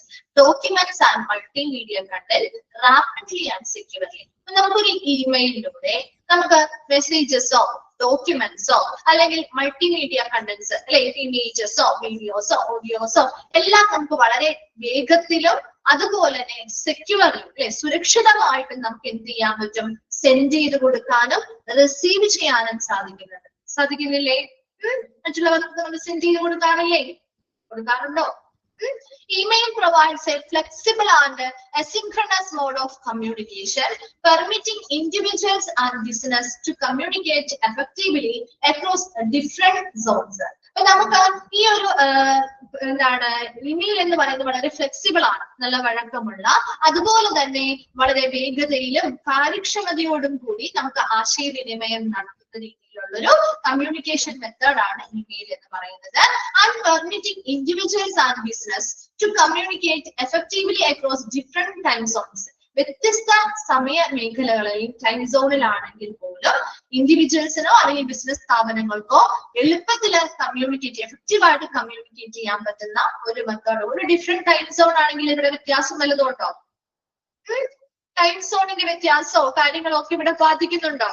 documents and multimedia content rapidly and securely. നമുക്കൊരു ഇമെയിലിലൂടെ നമുക്ക് മെസ്സേജസോ ഡോക്യുമെന്റ്സോ അല്ലെങ്കിൽ മൾട്ടിമീഡിയ കണ്ടന്റ്സ് അല്ലെ, ഇമേജസോ വീഡിയോസോ ഓഡിയോസോ എല്ലാം നമുക്ക് വളരെ വേഗത്തിലും അതുപോലെ തന്നെ സെക്യൂർലി അല്ലെ സുരക്ഷിതമായിട്ടും നമുക്ക് എന്ത് ചെയ്യാൻ പറ്റും? സെൻഡ് ചെയ്ത് കൊടുക്കാനും റിസീവ് ചെയ്യാനും സാധിക്കുന്നില്ലേ? മറ്റുള്ളവർക്ക് നമ്മൾ സെൻഡ് ചെയ്ത് കൊടുക്കാറുണ്ടോ? Email provides a flexible and asynchronous mode of communication, permitting individuals and business to communicate effectively across different zones. അപ്പൊ നമുക്ക് ഈ ഒരു എന്താണ് ഇമെയിൽ എന്ന് പറയുന്നത് വളരെ ഫ്ലെക്സിബിൾ ആണ്, നല്ല വഴക്കമുള്ള, അതുപോലെ തന്നെ വളരെ വേഗതയിലും കാര്യക്ഷമതയോടും കൂടി നമുക്ക് ആശയവിനിമയം നടത്തുന്ന രീതിയിലുള്ളൊരു കമ്മ്യൂണിക്കേഷൻ മെത്തേഡ് ആണ് ഇമെയിൽ എന്ന് പറയുന്നത്. And permitting individuals and business to communicate effectively across different time zones. വ്യത്യസ്ത സമയ മേഖലകളിൽ ടൈം സോണിലാണെങ്കിൽ പോലും ഇൻഡിവിജ്വൽസിനോ അല്ലെങ്കിൽ ബിസിനസ് സ്ഥാപനങ്ങൾക്കോ എളുപ്പത്തിൽ എഫക്റ്റീവായിട്ട് കമ്മ്യൂണിക്കേറ്റ് ചെയ്യാൻ പറ്റുന്ന ഒരു മെത്തേഡ്. ഒരു ഡിഫറെന്റ് ടൈം സോൺ ആണെങ്കിൽ ഇവിടെ വ്യത്യാസം വല്ലതുണ്ടോ? ടൈം സോണിന്റെ വ്യത്യാസമോ കാര്യങ്ങളോ ഒക്കെ ഇവിടെ ബാധിക്കുന്നുണ്ടോ?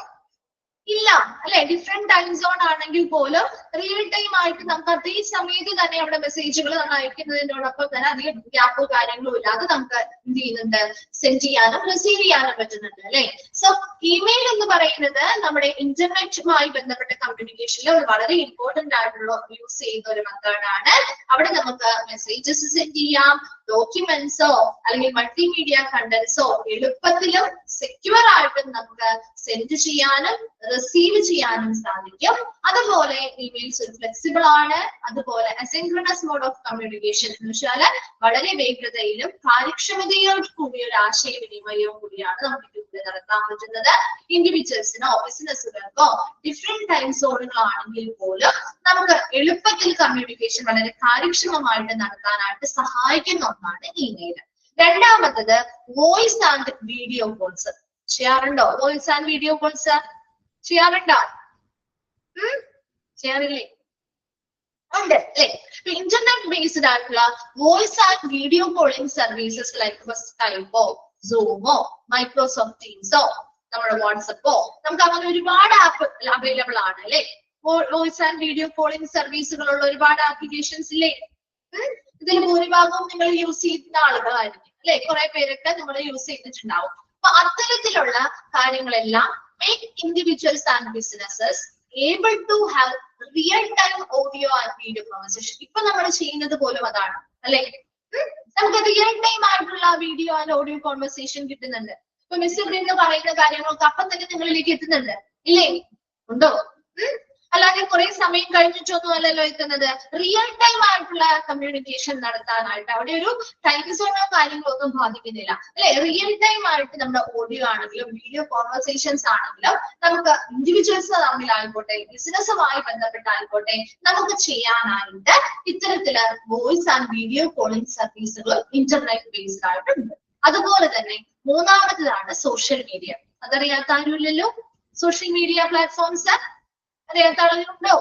ഇല്ല അല്ലെ? ഡിഫറെന്റ് ടൈം സോൺ ആണെങ്കിൽ പോലും റിയൽ ടൈം ആയിട്ട് നമുക്ക് അതേ സമയത്ത് തന്നെ അവിടെ മെസ്സേജുകൾ നമ്മൾ അയക്കുന്നതിനോടൊപ്പം തന്നെ അധികം ഗ്യാപ്പോ കാര്യങ്ങളോ ഇല്ലാതെ നമുക്ക് എന്ത് ചെയ്യുന്നുണ്ട്? സെൻഡ് ചെയ്യാനും റിസീവ് ചെയ്യാനും പറ്റുന്നുണ്ട് അല്ലെ? സോ ഇമെയിൽ എന്ന് പറയുന്നത് നമ്മുടെ ഇന്റർനെറ്റുമായി ബന്ധപ്പെട്ട കമ്മ്യൂണിക്കേഷനിൽ ഒരു വളരെ ഇമ്പോർട്ടന്റ് ആയിട്ടുള്ള യൂസ് ചെയ്യുന്ന ഒരു മെത്തേഡ് ആണ്. അവിടെ നമുക്ക് മെസ്സേജസ് സെൻഡ് ചെയ്യാം, ഡോക്യുമെന്റ്സോ അല്ലെങ്കിൽ മൾട്ടിമീഡിയ കണ്ടന്റ്സോ എളുപ്പത്തിലും സെക്യൂർ ആയിട്ടും നമുക്ക് സെൻഡ് ചെയ്യാനും റിസീവ് ചെയ്യാനും സാധിക്കും. അതുപോലെ ഇമെയിൽസ് ഒരു ഫ്ലെക്സിബിൾ ആണ്. അതുപോലെ അസിൻക്രണസ് മോഡ് ഓഫ് കമ്മ്യൂണിക്കേഷൻ എന്ന് വെച്ചാൽ വളരെ വേഗതയിലും കാര്യക്ഷമതയോട് കൂടിയ ഒരു ആശയവിനിമയവും കൂടിയാണ് നമുക്ക് ഇതിലൂടെ നടത്താൻ പറ്റുന്നത്. ഇൻഡിവിജ്വൽസിനോ ബിസിനസ്സുകൾക്കോ ഡിഫറെന്റ് ടൈം സോണുകളാണെങ്കിൽ പോലും നമുക്ക് എളുപ്പത്തിൽ കമ്മ്യൂണിക്കേഷൻ വളരെ കാര്യക്ഷമമായിട്ട് നടത്താനായിട്ട് സഹായിക്കുന്ന ഒന്നാണ് ഇമെയിൽ. രണ്ടാമത്തത് വോയിസ് ആൻഡ് വീഡിയോ കോൾസ്. ചെയ്യാറുണ്ടോ? വോയിസ് ആൻഡ് വീഡിയോ കോൾസ് ചെയ്യാറുണ്ടോ? ചെയ്യാറില്ലേ? ഉണ്ട് അല്ലെ? ഇന്റർനെറ്റ് ബേസ്ഡ് ആയിട്ടുള്ള voice and video calling services like സ്കൈപ്പോ സൂമോ മൈക്രോസോഫ്റ്റ് ടീംസോ നമ്മുടെ വാട്സപ്പോ നമുക്ക് അങ്ങനെ ഒരുപാട് ആപ്പ് അവൈലബിൾ ആണ് അല്ലെ? വോയിസ് ആൻഡ് വീഡിയോ കോളിംഗ് സർവീസുകളുള്ള ഒരുപാട് ആപ്ലിക്കേഷൻസ് ഇല്ലേ? ഇതിൽ ഭൂരിഭാഗവും നിങ്ങൾ യൂസ് ചെയ്യുന്ന ആളുകളായിരിക്കും അല്ലെ? കുറെ പേരൊക്കെ നിങ്ങൾ യൂസ് ചെയ്തിട്ടുണ്ടാവും. അപ്പൊ അത്തരത്തിലുള്ള കാര്യങ്ങളെല്ലാം make individuals and businesses able to have real-time audio and video conversation. ഇപ്പൊ നമ്മൾ ചെയ്യുന്നത് പോലും അതാണ് അല്ലെ? നമുക്ക് റിയൽ ടൈം ആയിട്ടുള്ള വീഡിയോ ആൻഡ് ഓഡിയോ കോൺവെർസേഷൻ കിട്ടുന്നുണ്ട്. ഇപ്പൊ മിസ് ഇവിടെ നിന്ന് പറയുന്ന കാര്യങ്ങളൊക്കെ അപ്പം തന്നെ നിങ്ങളിലേക്ക് എത്തുന്നുണ്ട് ഇല്ലേ? ഉണ്ടോ? അല്ലാതെ കുറെ സമയം കഴിഞ്ഞിട്ടൊന്നും അല്ലല്ലോ എത്തുന്നത്. റിയൽ ടൈം ആയിട്ടുള്ള കമ്മ്യൂണിക്കേഷൻ നടത്താനായിട്ട് അവിടെ ഒരു ടൈം സോണോ കാര്യങ്ങളോ ഒന്നും ബാധിക്കുന്നില്ല അല്ലെ. റിയൽ ടൈം ആയിട്ട് നമ്മുടെ ഓഡിയോ ആണെങ്കിലും വീഡിയോ കോൺവെർസേഷൻസ് ആണെങ്കിലും നമുക്ക് ഇൻഡിവിജ്വൽസ് തമ്മിലായിക്കോട്ടെ ബിസിനസ്സുമായി ബന്ധപ്പെട്ടായിക്കോട്ടെ നമുക്ക് ചെയ്യാനായിട്ട് ഇത്തരത്തില് വോയിസ് ആൻഡ് വീഡിയോ കോളിംഗ് സർവീസുകൾ ഇന്റർനെറ്റ് ബേസ്ഡ് ആയിട്ടുണ്ട്. അതുപോലെ തന്നെ മൂന്നാമത്തേതാണ് സോഷ്യൽ മീഡിയ. അതറിയാത്ത ആരുമില്ലല്ലോ. സോഷ്യൽ മീഡിയ പ്ലാറ്റ്ഫോംസ് അറിയാത്ത ആളുകളുണ്ടോ?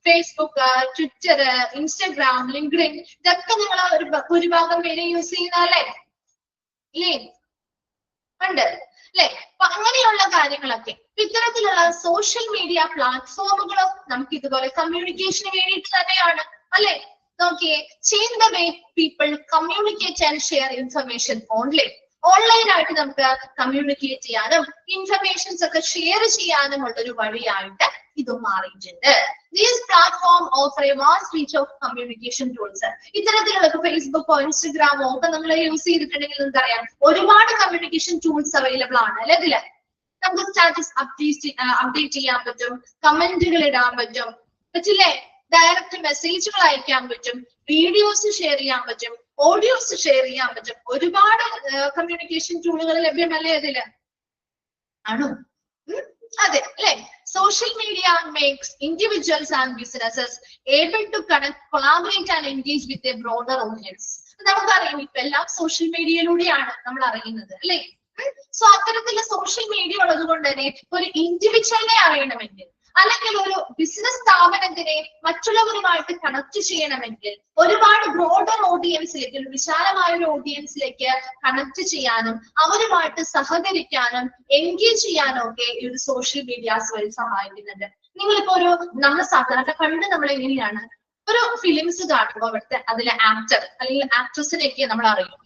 ഫേസ്ബുക്ക്, ട്വിറ്റർ, ഇൻസ്റ്റഗ്രാം, ലിങ്ക്ഡിൻ ഇതൊക്കെ നിങ്ങൾ ഒരു ഭൂരിഭാഗം പേര് യൂസ് ചെയ്യുന്നല്ലേ ഇല്ലേ? ഉണ്ട് അല്ലെ? അപ്പൊ അങ്ങനെയുള്ള കാര്യങ്ങളൊക്കെ ഇത്തരത്തിലുള്ള സോഷ്യൽ മീഡിയ പ്ലാറ്റ്ഫോമുകളും നമുക്ക് ഇതുപോലെ കമ്മ്യൂണിക്കേഷന് വേണ്ടിയിട്ട് തന്നെയാണ് അല്ലെ. നോക്കിയേ, change the way people communicate and share information online. Online ആയിട്ട് നമുക്ക് കമ്മ്യൂണിക്കേറ്റ് ചെയ്യാനും ഇൻഫർമേഷൻസ് ഒക്കെ ഷെയർ ചെയ്യാനും ഉള്ളൊരു വഴിയായിട്ട് ഇത് മാറിയിട്ടുണ്ട്. These platform offer a vast reach of communication tools. ഇത്തരത്തിലുള്ള ഫേസ്ബുക്കോ ഇൻസ്റ്റഗ്രാമോ ഒക്കെ നമ്മൾ യൂസ് ചെയ്തിട്ടുണ്ടെങ്കിൽ നമുക്കറിയാം ഒരുപാട് കമ്മ്യൂണിക്കേഷൻ ടൂൾസ് അവൈലബിൾ ആണ് അല്ലെ. ഇതില് നമുക്ക് സ്റ്റാറ്റസ് അപ്ഡേറ്റ് ചെയ്യാൻ പറ്റും, കമന്റുകൾ ഇടാൻ പറ്റും, പറ്റില്ലേ? ഡയറക്റ്റ് മെസ്സേജുകൾ അയക്കാൻ പറ്റും, വീഡിയോസ് ഷെയർ ചെയ്യാൻ പറ്റും, ഓഡിയോസ് ഷെയർ ചെയ്യാൻ പറ്റും. ഒരുപാട് കമ്മ്യൂണിക്കേഷൻ ടൂളുകൾ ലഭ്യമല്ലേ അതില്? ആണോ? അതെ അല്ലെ. Social media makes individuals and businesses able to connect, collaborate and engage with a broader audience. നമുക്കറിയാം ഇപ്പൊ എല്ലാം സോഷ്യൽ മീഡിയയിലൂടെയാണ് നമ്മൾ അറിയുന്നത് അല്ലെ. സോ അത്തരത്തിലുള്ള സോഷ്യൽ മീഡിയ ഉള്ളത് കൊണ്ട് തന്നെ ഒരു ഇൻഡിവിജ്വലിനെ അറിയണമെങ്കിൽ അല്ലെങ്കിൽ ഒരു ബിസിനസ് സ്ഥാപനത്തിനെ മറ്റുള്ളവരുമായിട്ട് കണക്ട് ചെയ്യണമെങ്കിൽ ഒരുപാട് ബ്രോഡർ ഓഡിയൻസിലേക്ക്, വിശാലമായ ഒരു ഓഡിയൻസിലേക്ക് കണക്ട് ചെയ്യാനും അവരുമായിട്ട് സഹകരിക്കാനും എൻഗേജ് ചെയ്യാനും ഒക്കെ ഈ ഒരു സോഷ്യൽ മീഡിയാസ് വഴി സഹായിക്കുന്നുണ്ട്. നിങ്ങളിപ്പോ നമ്മൾ സാധാരണ പണ്ട് നമ്മൾ എങ്ങനെയാണ് ഒരു ഫിലിംസ് കാണുമ്പോൾ അവിടുത്തെ അതിലെ ആക്ടർ അല്ലെങ്കിൽ ആക്ട്രസിനെയൊക്കെ നമ്മൾ അറിയും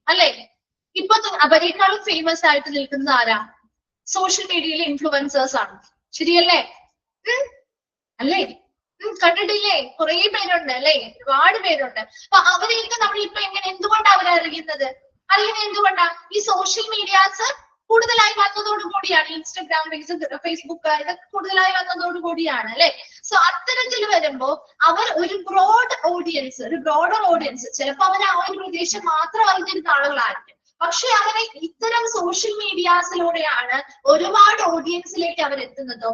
അല്ലെ. ഇപ്പൊ അവരെക്കാളും ഫേമസ് ആയിട്ട് നിൽക്കുന്നത് ആരാ? സോഷ്യൽ മീഡിയയിലെ ഇൻഫ്ലുവൻസേഴ്സ് ആണ്. ശരിയല്ലേ? അല്ലേ? കണ്ടിട്ടില്ലേ? കുറെ പേരുണ്ട് അല്ലെ, ഒരുപാട് പേരുണ്ട്. അപ്പൊ അവരെയൊക്കെ നമ്മളിപ്പോ എന്തുകൊണ്ടാണ് അവരെ അറിയുന്നത്? അല്ലെങ്കിൽ എന്തുകൊണ്ടാ ഈ സോഷ്യൽ മീഡിയാസ് കൂടുതലായി വന്നതോടു കൂടിയാണ്. ഇൻസ്റ്റഗ്രാം, ഫേസ്ബുക്ക് ഇതൊക്കെ കൂടുതലായി വന്നതോടു കൂടിയാണ് അല്ലെ. സോ അത്തരത്തിൽ വരുമ്പോ അവർ ഒരു ബ്രോഡർ ഓഡിയൻസ് ചിലപ്പോ അവർ ആ ഒരു പ്രദേശം മാത്രം അറിഞ്ഞിരുന്ന ആളുകളായിരിക്കും. പക്ഷെ അവരെ ഇത്തരം സോഷ്യൽ മീഡിയാസിലൂടെയാണ് ഒരുപാട് ഓഡിയൻസിലേക്ക് അവരെത്തുന്നതും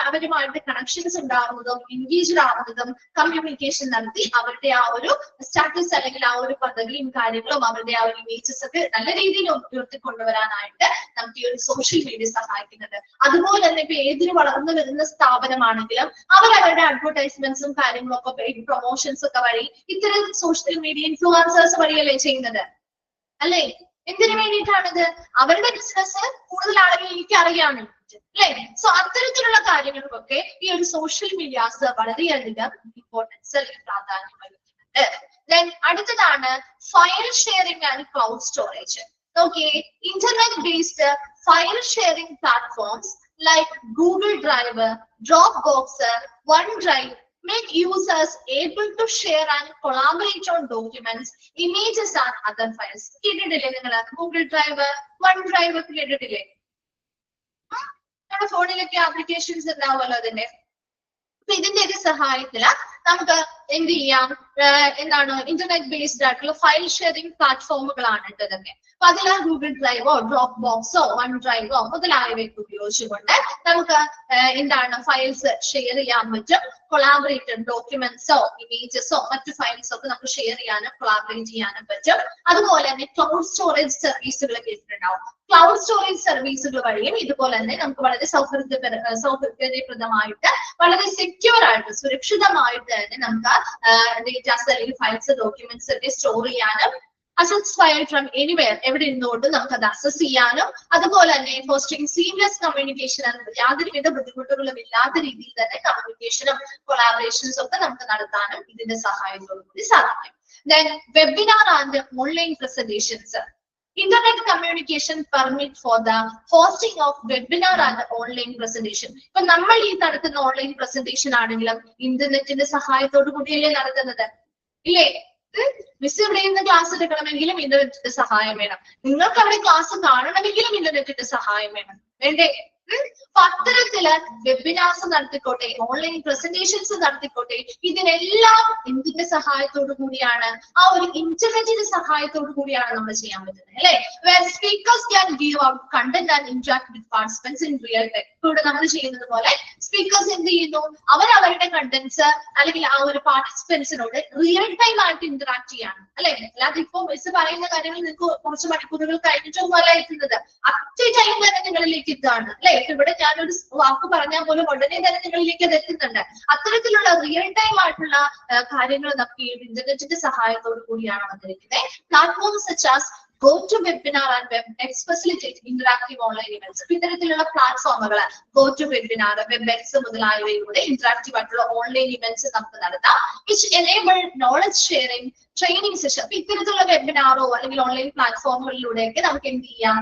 അവരുമായിട്ട് കണക്ഷൻസ് ഉണ്ടാകുന്നതും എൻഗേജ്ഡ് ആവുന്നതും കമ്മ്യൂണിക്കേഷൻ നടത്തി അവരുടെ ആ ഒരു സ്റ്റാറ്റസ് അല്ലെങ്കിൽ ആ ഒരു പദവിയും കാര്യങ്ങളും അവരുടെ ആ ഒരു ഇമേജസ് ഒക്കെ നല്ല രീതിയിൽ ഉയർത്തിക്കൊണ്ടുവരാനായിട്ട് നമുക്ക് ഈ ഒരു സോഷ്യൽ മീഡിയ സഹായിക്കുന്നുണ്ട്. അതുപോലെ തന്നെ ഇപ്പൊ ഏതൊരു വളർന്നു വരുന്ന സ്ഥാപനമാണെങ്കിലും അവരവരുടെ അഡ്വർടൈസ്മെന്റ്സും കാര്യങ്ങളും ഒക്കെ പെയ്ഡ് പ്രൊമോഷൻസ് ഒക്കെ വഴി ഇത്തരം സോഷ്യൽ മീഡിയ ഇൻഫ്ലുവൻസേഴ്സ് വഴിയല്ലേ ചെയ്യുന്നത് അല്ലെ. എന്തിനു വേണ്ടിയിട്ടാണിത്? അവരുടെ ബിസിനസ് കൂടുതൽ ആളുകളിലേക്ക് അറിയാൻ വേണ്ടിയിട്ട് അല്ലെ. സോ അത്തരത്തിലുള്ള കാര്യങ്ങൾക്കൊക്കെ ഈ ഒരു സോഷ്യൽ മീഡിയാസ് വളരെയധികം ഇമ്പോർട്ടൻസ് അല്ലെങ്കിൽ പ്രാധാന്യം വഹിക്കുന്നുണ്ട്. ദെൻ അടുത്തതാണ് file sharing and cloud storage. Okay, internet based file sharing platforms like Google drive, drop box, one drive make users able to share and collaborate on documents, images and other files. കേട്ടിട്ടില്ലേ നിങ്ങൾ? Google drive, one drive ഒക്കെ കേട്ടിട്ടില്ലേ? നമ്മുടെ ഫോണിലൊക്കെ applications ഉണ്ടാവുമല്ലോ അതിന്റെ. അപ്പൊ ഇതിന്റെ സഹായത്തില് നമുക്ക് എന്ത് ചെയ്യാം? എന്താണ് ഇന്റർനെറ്റ് ബേസ്ഡ് ആയിട്ടുള്ള ഫയൽ ഷെയറിംഗ് പ്ലാറ്റ്ഫോമുകളാണ് ഇതൊക്കെ. അപ്പൊ അതിൽ ഗൂഗിൾ ഡ്രൈവോ ഡ്രോപ്പ് ബോക്സോ വൺ ഡ്രൈവോ മുതലായവയൊക്കെ ഉപയോഗിച്ചുകൊണ്ട് നമുക്ക് എന്താണ് ഫയൽസ് ഷെയർ ചെയ്യാൻ പറ്റും. കൊളാബറേറ്റഡ് ഡോക്യുമെന്റ്സോ ഇമേജസോ മറ്റു ഫയൽസോ ഒക്കെ നമുക്ക് ഷെയർ ചെയ്യാനും കൊളാബറേറ്റ് ചെയ്യാനും പറ്റും. അതുപോലെ തന്നെ ക്ലൗഡ് സ്റ്റോറേജ് സർവീസുകൾ കേട്ടിട്ടുണ്ടാവും. ക്ലൗഡ് സ്റ്റോറേജ് സർവീസുകൾ വഴിയും ഇതുപോലെ തന്നെ നമുക്ക് വളരെ സൗകര്യപ്രദമായിട്ട് വളരെ സെക്യൂർ ആയിട്ട് സുരക്ഷിതമായിട്ട് തന്നെ നമുക്ക് ഡേറ്റാസ് അല്ലെങ്കിൽ ഫയൽസ് ഡോക്യുമെന്റ്സ് ഒക്കെ സ്റ്റോർ ചെയ്യാനും അസറ്റ്സ് ഫയൽ ഫ്രം എനിവെയർ എവിടെ ഇരുന്നുകൊണ്ട് നമുക്ക് അത് അക്സസ് ചെയ്യാനും അതുപോലെ തന്നെ ഫോസ്റ്ററിംഗ് സീംലെസ് കമ്മ്യൂണിക്കേഷൻ യാതൊരുവിധ ബുദ്ധിമുട്ടുകളും ഇല്ലാത്ത രീതിയിൽ തന്നെ കമ്മ്യൂണിക്കേഷനും കൊളാബറേഷൻസും ഒക്കെ നമുക്ക് നടത്താനും ഇതിന്റെ സഹായത്തോടു കൂടി സാധിക്കും. Then webinar and online presentations. Internet communication permit for the hosting of webinar and online presentation. ഇപ്പൊ നമ്മൾ ഈ നടത്തുന്ന ഓൺലൈൻ പ്രസന്റേഷൻ ആണെങ്കിലും ഇന്റർനെറ്റിന്റെ സഹായത്തോടു കൂടിയല്ലേ നടത്തുന്നത് ഇല്ലേ? മിസ് ഇവിടെ നിന്ന് ക്ലാസ് എടുക്കണമെങ്കിലും ഇന്റർനെറ്റിന്റെ സഹായം വേണം. നിങ്ങൾക്ക് അവിടെ ക്ലാസ് കാണണമെങ്കിലും ഇന്റർനെറ്റിന്റെ സഹായം വേണം വേണ്ടേ? അപ്പൊ അത്തരത്തിൽ ഇത്തരത്തില് വെബിനാർസ് നടത്തിക്കോട്ടെ, ഓൺലൈൻ പ്രസന്റേഷൻസ് നടത്തിക്കോട്ടെ, ഇതിനെല്ലാം എന്തിന്റെ സഹായത്തോടു കൂടിയാണ്? ആ ഒരു ഇന്റർനെറ്റിന്റെ സഹായത്തോടു കൂടിയാണ് നമ്മൾ ചെയ്യാൻ പറ്റുന്നത് അല്ലെ? where speakers can give out content and interact with participants in real time. ഇവിടെ നമ്മൾ ചെയ്യുന്നത് പോലെ സ്പീക്കേഴ്സ് എന്ത് ചെയ്യുന്നു? അവരുടെ കണ്ടന്റ്സ് അല്ലെങ്കിൽ ആ ഒരു പാർട്ടിസിപ്പൻസിനോട് റിയൽ ടൈം ആയിട്ട് ഇന്ററാക്ട് ചെയ്യാണ് അല്ലെ? അല്ലാതെ ഇപ്പൊ മിസ് പറയുന്ന കാര്യങ്ങൾ നിങ്ങൾക്ക് കുറച്ച് മണിക്കൂറുകൾ കഴിഞ്ഞിട്ടൊന്നും അല്ല എത്തുന്നത്, അറ്റ് ടൈം തന്നെ നിങ്ങളിലേക്ക് എത്താണ് അല്ലെ? ഇവിടെ ഞാനൊരു വാക്ക് പറഞ്ഞാൽ പോലും ഉടനെ തന്നെ നിങ്ങളിലേക്ക് അത് എത്തുന്നുണ്ട്. അത്തരത്തിലുള്ള റിയൽ ടൈം ആയിട്ടുള്ള കാര്യങ്ങൾ നമുക്ക് ഈ ഇന്റർനെറ്റിന്റെ സഹായത്തോടു കൂടിയാണ് വന്നിരിക്കുന്നത്. Platforms such as GoToWebinar and WebEx facilitate interactive online events. ഇത്തരത്തിലുള്ള പ്ലാറ്റ്ഫോമുകൾ GoToWebinar, WebEx മുതലായവയിലൂടെ ഇന്ററാക്റ്റീവ് ആയിട്ടുള്ള ഓൺലൈൻ ഇവന്റ്സ് നമുക്ക് നടത്താം. which enable knowledge sharing, training session. ഇത്തരത്തിലുള്ള വെബിനാറോ അല്ലെങ്കിൽ ഓൺലൈൻ പ്ലാറ്റ്ഫോമുകളിലൂടെയൊക്കെ നമുക്ക് എന്ത് ചെയ്യാം?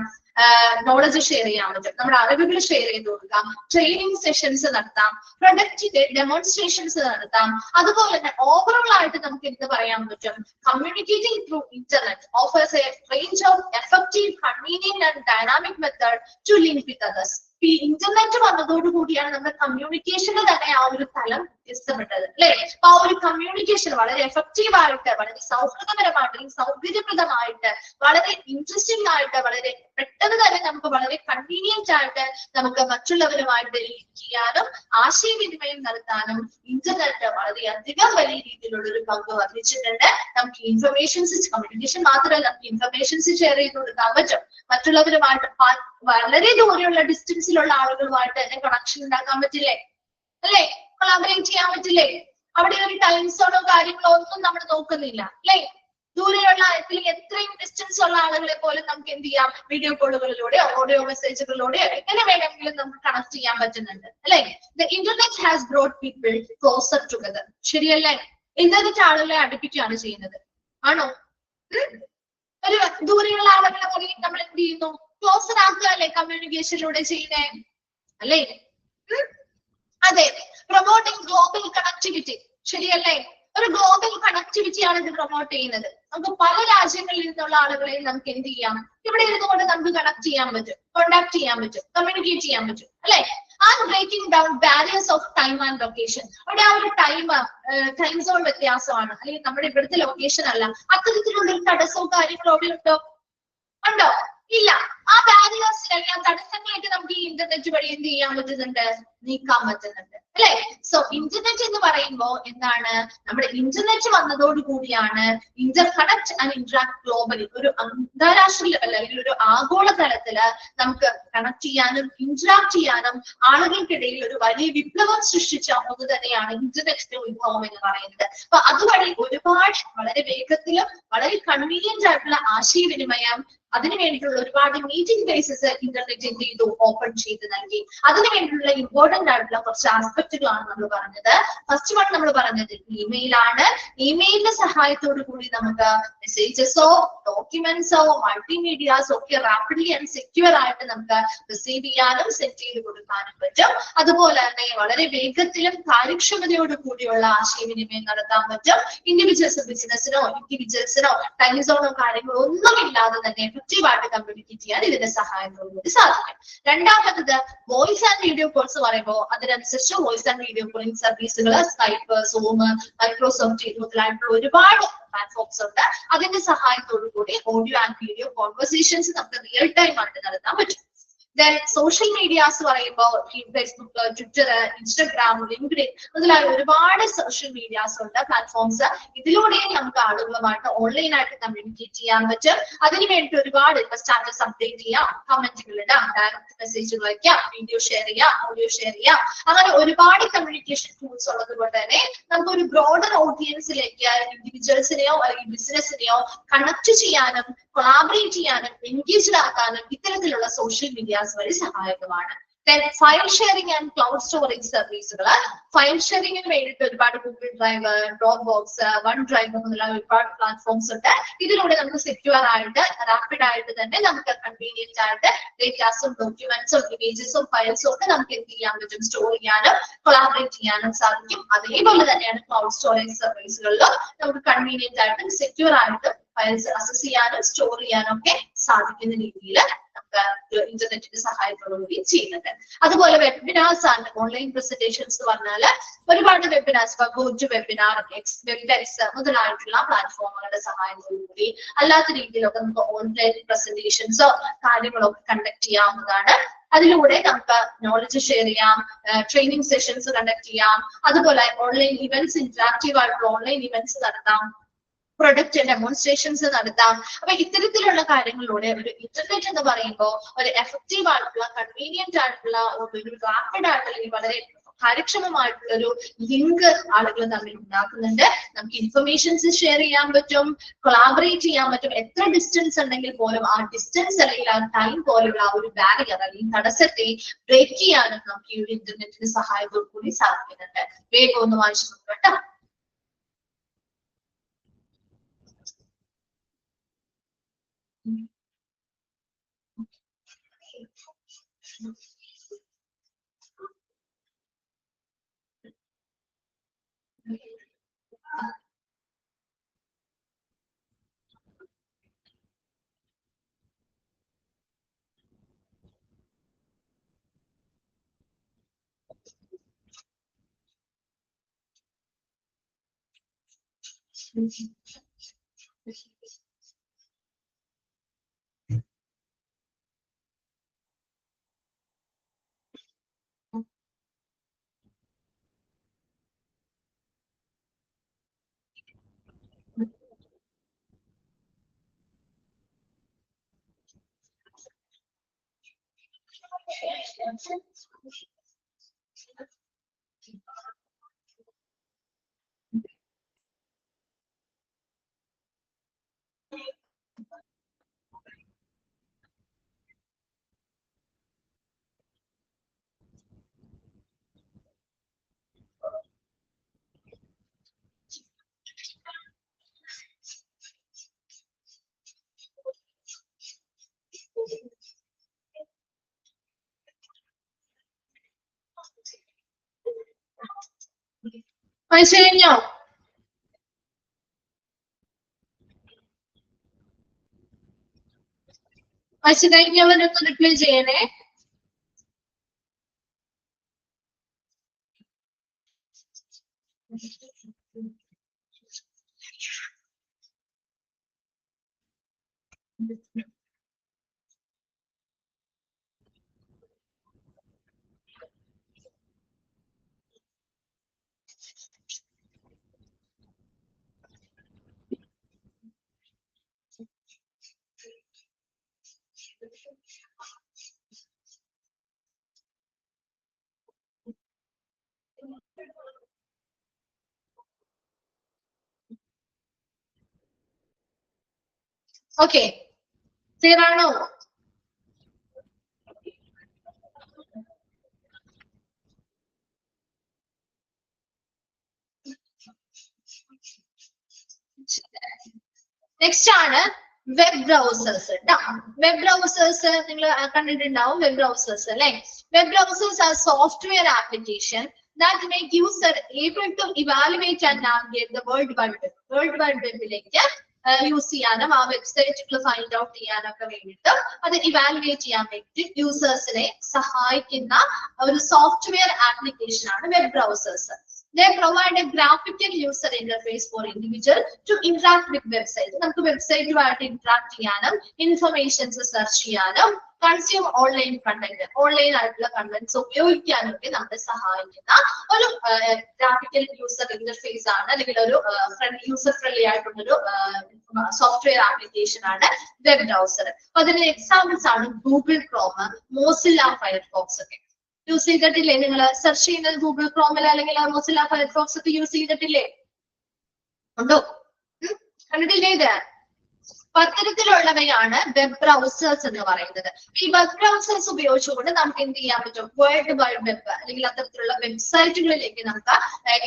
നോളജ് ഷെയർ ചെയ്യാൻ പറ്റും, നമ്മുടെ അറിവുകൾ ഷെയർ ചെയ്ത് കൊടുക്കാം, ട്രെയിനിങ് സെഷൻസ് നടത്താം, പ്രൊഡക്റ്റിന്റെ ഡെമോൺസ്ട്രേഷൻസ് നടത്താം. അതുപോലെ തന്നെ ഓവറോൾ ആയിട്ട് നമുക്ക് എന്ത് പറയാൻ പറ്റും? Communicating through internet offers a range of effective, convenient and dynamic method to link with others. ഈ ഇന്റർനെറ്റ് വന്നതോടു കൂടിയാണ് നമ്മുടെ കമ്മ്യൂണിക്കേഷന് തന്നെ ആ ഒരു തലം വ്യത്യസ്തപ്പെട്ടത് അല്ലെ? അപ്പൊ ആ ഒരു കമ്മ്യൂണിക്കേഷൻ വളരെ എഫക്റ്റീവ് ആയിട്ട്, വളരെ സൗഹൃദപരമായിട്ട്, അല്ലെങ്കിൽ സൗകര്യപ്രദമായിട്ട്, വളരെ ഇൻട്രസ്റ്റിംഗ് ആയിട്ട്, വളരെ പെട്ടെന്ന് തന്നെ നമുക്ക് വളരെ കൺവീനിയന്റ് ആയിട്ട് നമുക്ക് മറ്റുള്ളവരുമായിട്ട് ലിങ്ക് ചെയ്യാനും ആശയവിനിമയം നടത്താനും ഇന്റർനെറ്റ് വളരെയധികം വലിയ രീതിയിലുള്ള ഒരു പങ്ക് വഹിച്ചിട്ടുണ്ട്. നമുക്ക് ഇൻഫർമേഷൻസ്, കമ്മ്യൂണിക്കേഷൻ മാത്രമല്ല, നമുക്ക് ഇൻഫർമേഷൻസ് ഷെയർ ചെയ്ത് കൊടുക്കാൻ പറ്റും. മറ്റുള്ളവരുമായിട്ട് വളരെ ദൂരെയുള്ള ഡിസ്റ്റൻസിലുള്ള ആളുകളുമായിട്ട് തന്നെ കണക്ഷൻ ഉണ്ടാക്കാൻ പറ്റില്ലേ അല്ലെ? കൊളാബറേറ്റ് ചെയ്യാൻ പറ്റില്ലേ? അവിടെ ഒരു ടൈം സോണോ കാര്യങ്ങളോ ഒന്നും നമ്മൾ നോക്കുന്നില്ല അല്ലെ? ദൂരെയുള്ള എത്രയും ഡിസ്റ്റൻസ് ഉള്ള ആളുകളെ പോലും നമുക്ക് എന്ത് ചെയ്യാം? വീഡിയോ കോളുകളിലൂടെയോ ഓഡിയോ മെസ്സേജുകളിലൂടെയോ എങ്ങനെ വേണമെങ്കിലും നമുക്ക് കണക്ട് ചെയ്യാൻ പറ്റുന്നുണ്ട് അല്ലെ? The internet has brought people closer together. ശരിയല്ലേ? ഇന്റർനെറ്റ് ആളുകളെ അടുപ്പിക്കുകയാണ് ചെയ്യുന്നത്, ആണോ? ഒരു ദൂരെയുള്ള ആളുകളെ കൂടി നമ്മൾ എന്ത് ചെയ്യുന്നു? ക്ലോസർ ആക്കുക അല്ലെ കമ്മ്യൂണിക്കേഷനിലൂടെ ചെയ്യുന്നേ അല്ലേ? അതെ, പ്രൊമോട്ടിംഗ് ഗ്ലോബൽ കണക്ടിവിറ്റി. ശരിയല്ലേ? ഒരു ഗ്ലോബൽ കണക്ടിവിറ്റിയാണ് ഇത് പ്രൊമോട്ട് ചെയ്യുന്നത്. നമുക്ക് പല രാജ്യങ്ങളിൽ നിന്നുള്ള ആളുകളെയും നമുക്ക് എന്ത് ചെയ്യാം? ഇവിടെ ഇരുന്നുകൊണ്ട് നമുക്ക് കണക്ട് ചെയ്യാൻ പറ്റും, കോണ്ടാക്ട് ചെയ്യാൻ പറ്റും, കമ്മ്യൂണിക്കേറ്റ് ചെയ്യാൻ പറ്റും അല്ലെ? And breaking down barriers of time and location. അവിടെ ആ ഒരു ടൈം സോൺ വ്യത്യാസമാണ്, അല്ലെങ്കിൽ നമ്മുടെ ഇവിടുത്തെ ലൊക്കേഷൻ അല്ല. അത്തരത്തിലുള്ള ഒരു തടസ്സവും കാര്യങ്ങളും അവിടെ ഉണ്ടോ? ഇല്ല. ആ ബാരിയേഴ്സ് അല്ലെങ്കിൽ ആ തടസ്സങ്ങളൊക്കെ നമുക്ക് ഈ ഇന്റർനെറ്റ് വഴി എന്ത് ചെയ്യാൻ പറ്റുന്നുണ്ട്? നീക്കാൻ പറ്റുന്നുണ്ട് അല്ലെ? സോ ഇന്റർനെറ്റ് എന്ന് പറയുമ്പോൾ എന്താണ്? നമ്മുടെ ഇന്റർനെറ്റ് വന്നതോടു കൂടിയാണ് Inter connect and interact globally, ഒരു അന്താരാഷ്ട്ര ലെവൽ അല്ലെങ്കിൽ ഒരു ആഗോള തലത്തില് നമുക്ക് കണക്ട് ചെയ്യാനും ഇന്ററാക്ട് ചെയ്യാനും ആളുകൾക്കിടയിൽ ഒരു വലിയ വിപ്ലവം സൃഷ്ടിച്ച ഒന്ന് തന്നെയാണ് ഇന്റർനെറ്റിന്റെ ഉത്ഭവം എന്ന് പറയുന്നത്. അപ്പൊ അതുവഴി ഒരുപാട് വളരെ വേഗത്തിലും വളരെ കൺവീനിയന്റ് ആയിട്ടുള്ള ആശയവിനിമയം, അതിനു വേണ്ടിയിട്ടുള്ള ഒരുപാട് മീറ്റിംഗ് പ്ലേസസ് ഇന്റർനെറ്റ് എന്ത് ചെയ്തു? ഓപ്പൺ ചെയ്ത് നൽകി. അതിനു വേണ്ടിയിട്ടുള്ള ഇമ്പോർട്ടന്റ് ആയിട്ടുള്ള കുറച്ച് ആസ്പെക്ടുകളാണ് നമ്മൾ പറഞ്ഞത്. ഫസ്റ്റ് വൺ നമ്മൾ പറഞ്ഞത് ഇമെയിൽ ആണ്. ഇമെയിലിന്റെ സഹായത്തോടു കൂടി നമുക്ക് മെസ്സേജസോ ഡോക്യുമെന്റ്സോ മൾട്ടിമീഡിയാസോ ഒക്കെ റാപ്പിഡ്ലി ആൻഡ് സെക്യൂർ ആയിട്ട് നമുക്ക് റിസീവ് ചെയ്യാനും സെൻഡ് ചെയ്ത് കൊടുക്കാനും പറ്റും. അതുപോലെ തന്നെ വളരെ വേഗത്തിലും കാര്യക്ഷമതയോടു കൂടിയുള്ള ആശയവിനിമയം നടത്താൻ പറ്റും. ഇൻഡിവിജ്വൽസ് ബിസിനസിനോ ഇൻഡിവിജ്വൽസിനോ ടൈം സോണോ കാര്യങ്ങളോ ഒന്നുമില്ലാതെ തന്നെ എഫക്റ്റീവായിട്ട് കമ്മ്യൂണിക്കേറ്റ് ചെയ്യാൻ ഇതിന്റെ സഹായത്തോടുകൂടി സാധിക്കും. രണ്ടാമത്തത് വോയിസ് ആൻഡ് വീഡിയോ കോൾസ് പറയുമ്പോൾ അതിനനുസരിച്ച് വോയിസ് ആൻഡ് വീഡിയോ കോളിംഗ് സർവീസുകൾ സ്കൈപ്പ്, സൂം, മൈക്രോസോഫ്റ്റ് മുതലായിട്ടുള്ള ഒരുപാട് പ്ലാറ്റ്ഫോംസ് ഉണ്ട്. അതിന്റെ സഹായത്തോടു കൂടി ഓഡിയോ ആൻഡ് വീഡിയോ കോൺവെർസേഷൻസ് നമുക്ക് റിയൽ ടൈം ആയിട്ട് നടത്താൻ പറ്റും. Then social medias പറയുമ്പോൾ ഫേസ്ബുക്ക്, ട്വിറ്റർ, ഇൻസ്റ്റഗ്രാം, ലിങ്ക്ഡിൻ മുതലായ ഒരുപാട് സോഷ്യൽ മീഡിയാസ് ഉണ്ട്, പ്ലാറ്റ്ഫോംസ്. ഇതിലൂടെയും നമുക്ക് ആളുകളുമായിട്ട് ഓൺലൈൻ ആയിട്ട് കമ്മ്യൂണിക്കേറ്റ് ചെയ്യാൻ പറ്റും. അതിന് വേണ്ടി ഒരുപാട് സ്റ്റാറ്റസ് അപ്ഡേറ്റ് ചെയ്യാം, കമന്റുകൾ ഇടാം, ഡയറക്റ്റ് മെസ്സേജുകൾ വയ്ക്കാം, വീഡിയോ ഷെയർ ചെയ്യാം, ഓഡിയോ ഷെയർ ചെയ്യാം. അങ്ങനെ ഒരുപാട് കമ്മ്യൂണിക്കേഷൻ ടൂൾസ് ഉള്ളത് കൊണ്ട് തന്നെ നമുക്ക് ഒരു ബ്രോഡർ ഓഡിയൻസിലേക്ക് ഇൻഡിവിജ്വൽസിനെയോ അല്ലെങ്കിൽ ബിസിനസിനെയോ കണക്ട് ചെയ്യാനും കൊളാബറേറ്റ് ചെയ്യാനും എൻഗേജ്ഡ് ആക്കാനും ഇത്തരത്തിലുള്ള സോഷ്യൽ മീഡിയാസ് വഴി സഹായകമാണ്. File sharing and cloud storage സർവീസുകൾ. ഫയൽ ഷെയറിംഗിന് വേണ്ടിയിട്ട് ഒരുപാട് Google drive, drop box, one drive മുതലായ ഒരുപാട് പ്ലാറ്റ്ഫോംസ് ഉണ്ട്. ഇതിലൂടെ നമുക്ക് സെക്യൂർ ആയിട്ട് റാപ്പിഡ് ആയിട്ട് തന്നെ നമുക്ക് കൺവീനിയന്റ് ആയിട്ട് ഡേറ്റാസും ഡോക്യുമെന്റ്സും ഇമേജസും ഫയൽസും ഒക്കെ നമുക്ക് എന്ത് ചെയ്യാൻ പറ്റും? സ്റ്റോർ ചെയ്യാനും കൊളാബറേറ്റ് ചെയ്യാനും സാധിക്കും. അതേപോലെ തന്നെയാണ് ക്ലൗഡ് സ്റ്റോറേജ് സർവീസുകളിലും നമുക്ക് കൺവീനിയന്റ് ആയിട്ട് സെക്യൂർ ആയിട്ട് ഫയൽസ് അക്സസ് ചെയ്യാനും സ്റ്റോർ ചെയ്യാനും ഒക്കെ സാധിക്കുന്ന രീതിയിൽ നമുക്ക് നമുക്ക് ഇന്റർനെറ്റിന്റെ സഹായത്തോടുകൂടി ചെയ്യുന്നുണ്ട്. അതുപോലെ വെബിനാർസ് ആണ്, ഓൺലൈൻ പ്രസന്റേഷൻസ് പറഞ്ഞാൽ ഒരുപാട് വെബിനാർസ്, ഗോറ്റു വെബിനാർ, വെബിനാർസ് മുതലായിട്ടുള്ള പ്ലാറ്റ്ഫോമുകളുടെ സഹായത്തോടുകൂടി അല്ലാത്ത രീതിയിലൊക്കെ നമുക്ക് ഓൺലൈൻ പ്രസന്റേഷൻസോ കാര്യങ്ങളോ കണ്ടക്ട് ചെയ്യാവുന്നതാണ്. അതിലൂടെ നമുക്ക് നോളജ് ഷെയർ ചെയ്യാം, ട്രെയിനിങ് സെഷൻസ് കണ്ടക്ട് ചെയ്യാം, അതുപോലെ ഓൺലൈൻ ഇവന്റ്സ്, ഇന്ററാക്റ്റീവ് ആയിട്ടുള്ള ഓൺലൈൻ ഇവന്റ്സ് നടത്താം, പ്രൊഡക്റ്റ് ഡെമോൺസ്ട്രേഷൻസ് നടത്താം. അപ്പൊ ഇത്തരത്തിലുള്ള കാര്യങ്ങളിലൂടെ ഒരു ഇന്റർനെറ്റ് എന്ന് പറയുമ്പോൾ ഒരു എഫക്റ്റീവ് ആയിട്ടുള്ള, കൺവീനിയന്റ് ആയിട്ടുള്ള, ഒരു റാപ്പിഡ് ആയിട്ടുള്ള, വളരെ കാര്യക്ഷമമായിട്ടുള്ള ഒരു ലിങ്ക് ആളുകൾ തമ്മിൽ ഉണ്ടാക്കുന്നുണ്ട്. നമുക്ക് ഇൻഫർമേഷൻസ് ഷെയർ ചെയ്യാൻ പറ്റും, കൊളാബറേറ്റ് ചെയ്യാൻ പറ്റും. എത്ര ഡിസ്റ്റൻസ് ഉണ്ടെങ്കിൽ പോലും ആ ഡിസ്റ്റൻസ് അല്ലെങ്കിൽ ആ ടൈം പോലുള്ള ആ ഒരു ബാരിയർ അല്ലെങ്കിൽ തടസ്സത്തെ ബ്രേക്ക് ചെയ്യാനും നമുക്ക് ഈ ഒരു ഇന്റർനെറ്റിന്റെ സഹായത്തോടു കൂടി സാധിക്കുന്നുണ്ട്. വേഗം ഒന്ന് വായിച്ചു നോക്കാം കേട്ടോ. വായിച്ചു കഴിഞ്ഞോ? വായിച്ചു കഴിഞ്ഞവരൊന്ന് റിപ്ലൈ ചെയ്യണേ. ഓക്കെ, ക്ലിയർ ആണോ? നെക്സ്റ്റ് ആണ് വെബ് ബ്രൗസേഴ്സ് കേട്ടോ. വെബ് ബ്രൗസേഴ്സ് നിങ്ങൾ കണ്ടിട്ടുണ്ടാവും. വെബ് ബ്രൗസേഴ്സ് അല്ലെ, web browsers are software application that make user able to evaluate and navigate the world wide web. World wide വെബിലേക്ക് യൂസ് ചെയ്യാനും ആ വെബ്സൈറ്റുകൾ ഫൈൻഡ് ഔട്ട് ചെയ്യാനൊക്കെ വേണ്ടിയിട്ട് അത് ഇവാലുവേറ്റ് ചെയ്യാൻ വേണ്ടി യൂസേഴ്സിനെ സഹായിക്കുന്ന ഒരു സോഫ്റ്റ്വെയർ ആപ്ലിക്കേഷൻ ആണ് web browsers. They provide a graphical user interface for individual to interact with website. നമുക്ക് വെബ്സൈറ്റുമായിട്ട് ഇന്ററാക്ട് ചെയ്യാനും ഇൻഫർമേഷൻസ് സെർച്ച് ചെയ്യാനും കൺസ്യൂം ഓൺലൈൻ കണ്ടന്റ്, ഓൺലൈൻ ആയിട്ടുള്ള കണ്ടന്റ്സ് ഉപയോഗിക്കാനൊക്കെ നമ്മളെ സഹായിക്കുന്ന ഒരു ഗ്രാഫിക്കൽ യൂസർ ഇന്റർഫേസ് ആണ്, അല്ലെങ്കിൽ ഒരു യൂസർ ഫ്രണ്ട്ലി ആയിട്ടുള്ളൊരു സോഫ്റ്റ്വെയർ ആപ്ലിക്കേഷൻ ആണ് വെബ് ബ്രൗസർ. അപ്പൊ അതിന്റെ എക്സാമ്പിൾസ് ആണ് ഗൂഗിൾ ക്രോം, മോസില്ല ഫയർഫോക്സ് ഒക്കെ. യൂസ് ചെയ്തിട്ടില്ലേ നിങ്ങൾ? സെർച്ച് ചെയ്യുന്നത് ഗൂഗിൾ ക്രോമിൽ അല്ലെങ്കിൽ മോസില്ല ഫയർഫോക്സ് ഒക്കെ യൂസ് ചെയ്തിട്ടില്ലേ? ഉണ്ടോ? കണ്ടിട്ടില്ലേ ഇത്? അത്തരത്തിലുള്ളവയാണ് വെബ് ബ്രൗസേഴ്സ് എന്ന് പറയുന്നത്. ഈ വെബ് ബ്രൗസേഴ്സ് ഉപയോഗിച്ചുകൊണ്ട് നമുക്ക് എന്ത് ചെയ്യാൻ പറ്റും? വേൾഡ് വൈഡ് വെബ് അല്ലെങ്കിൽ അത്തരത്തിലുള്ള വെബ്സൈറ്റുകളിലേക്ക് നമുക്ക്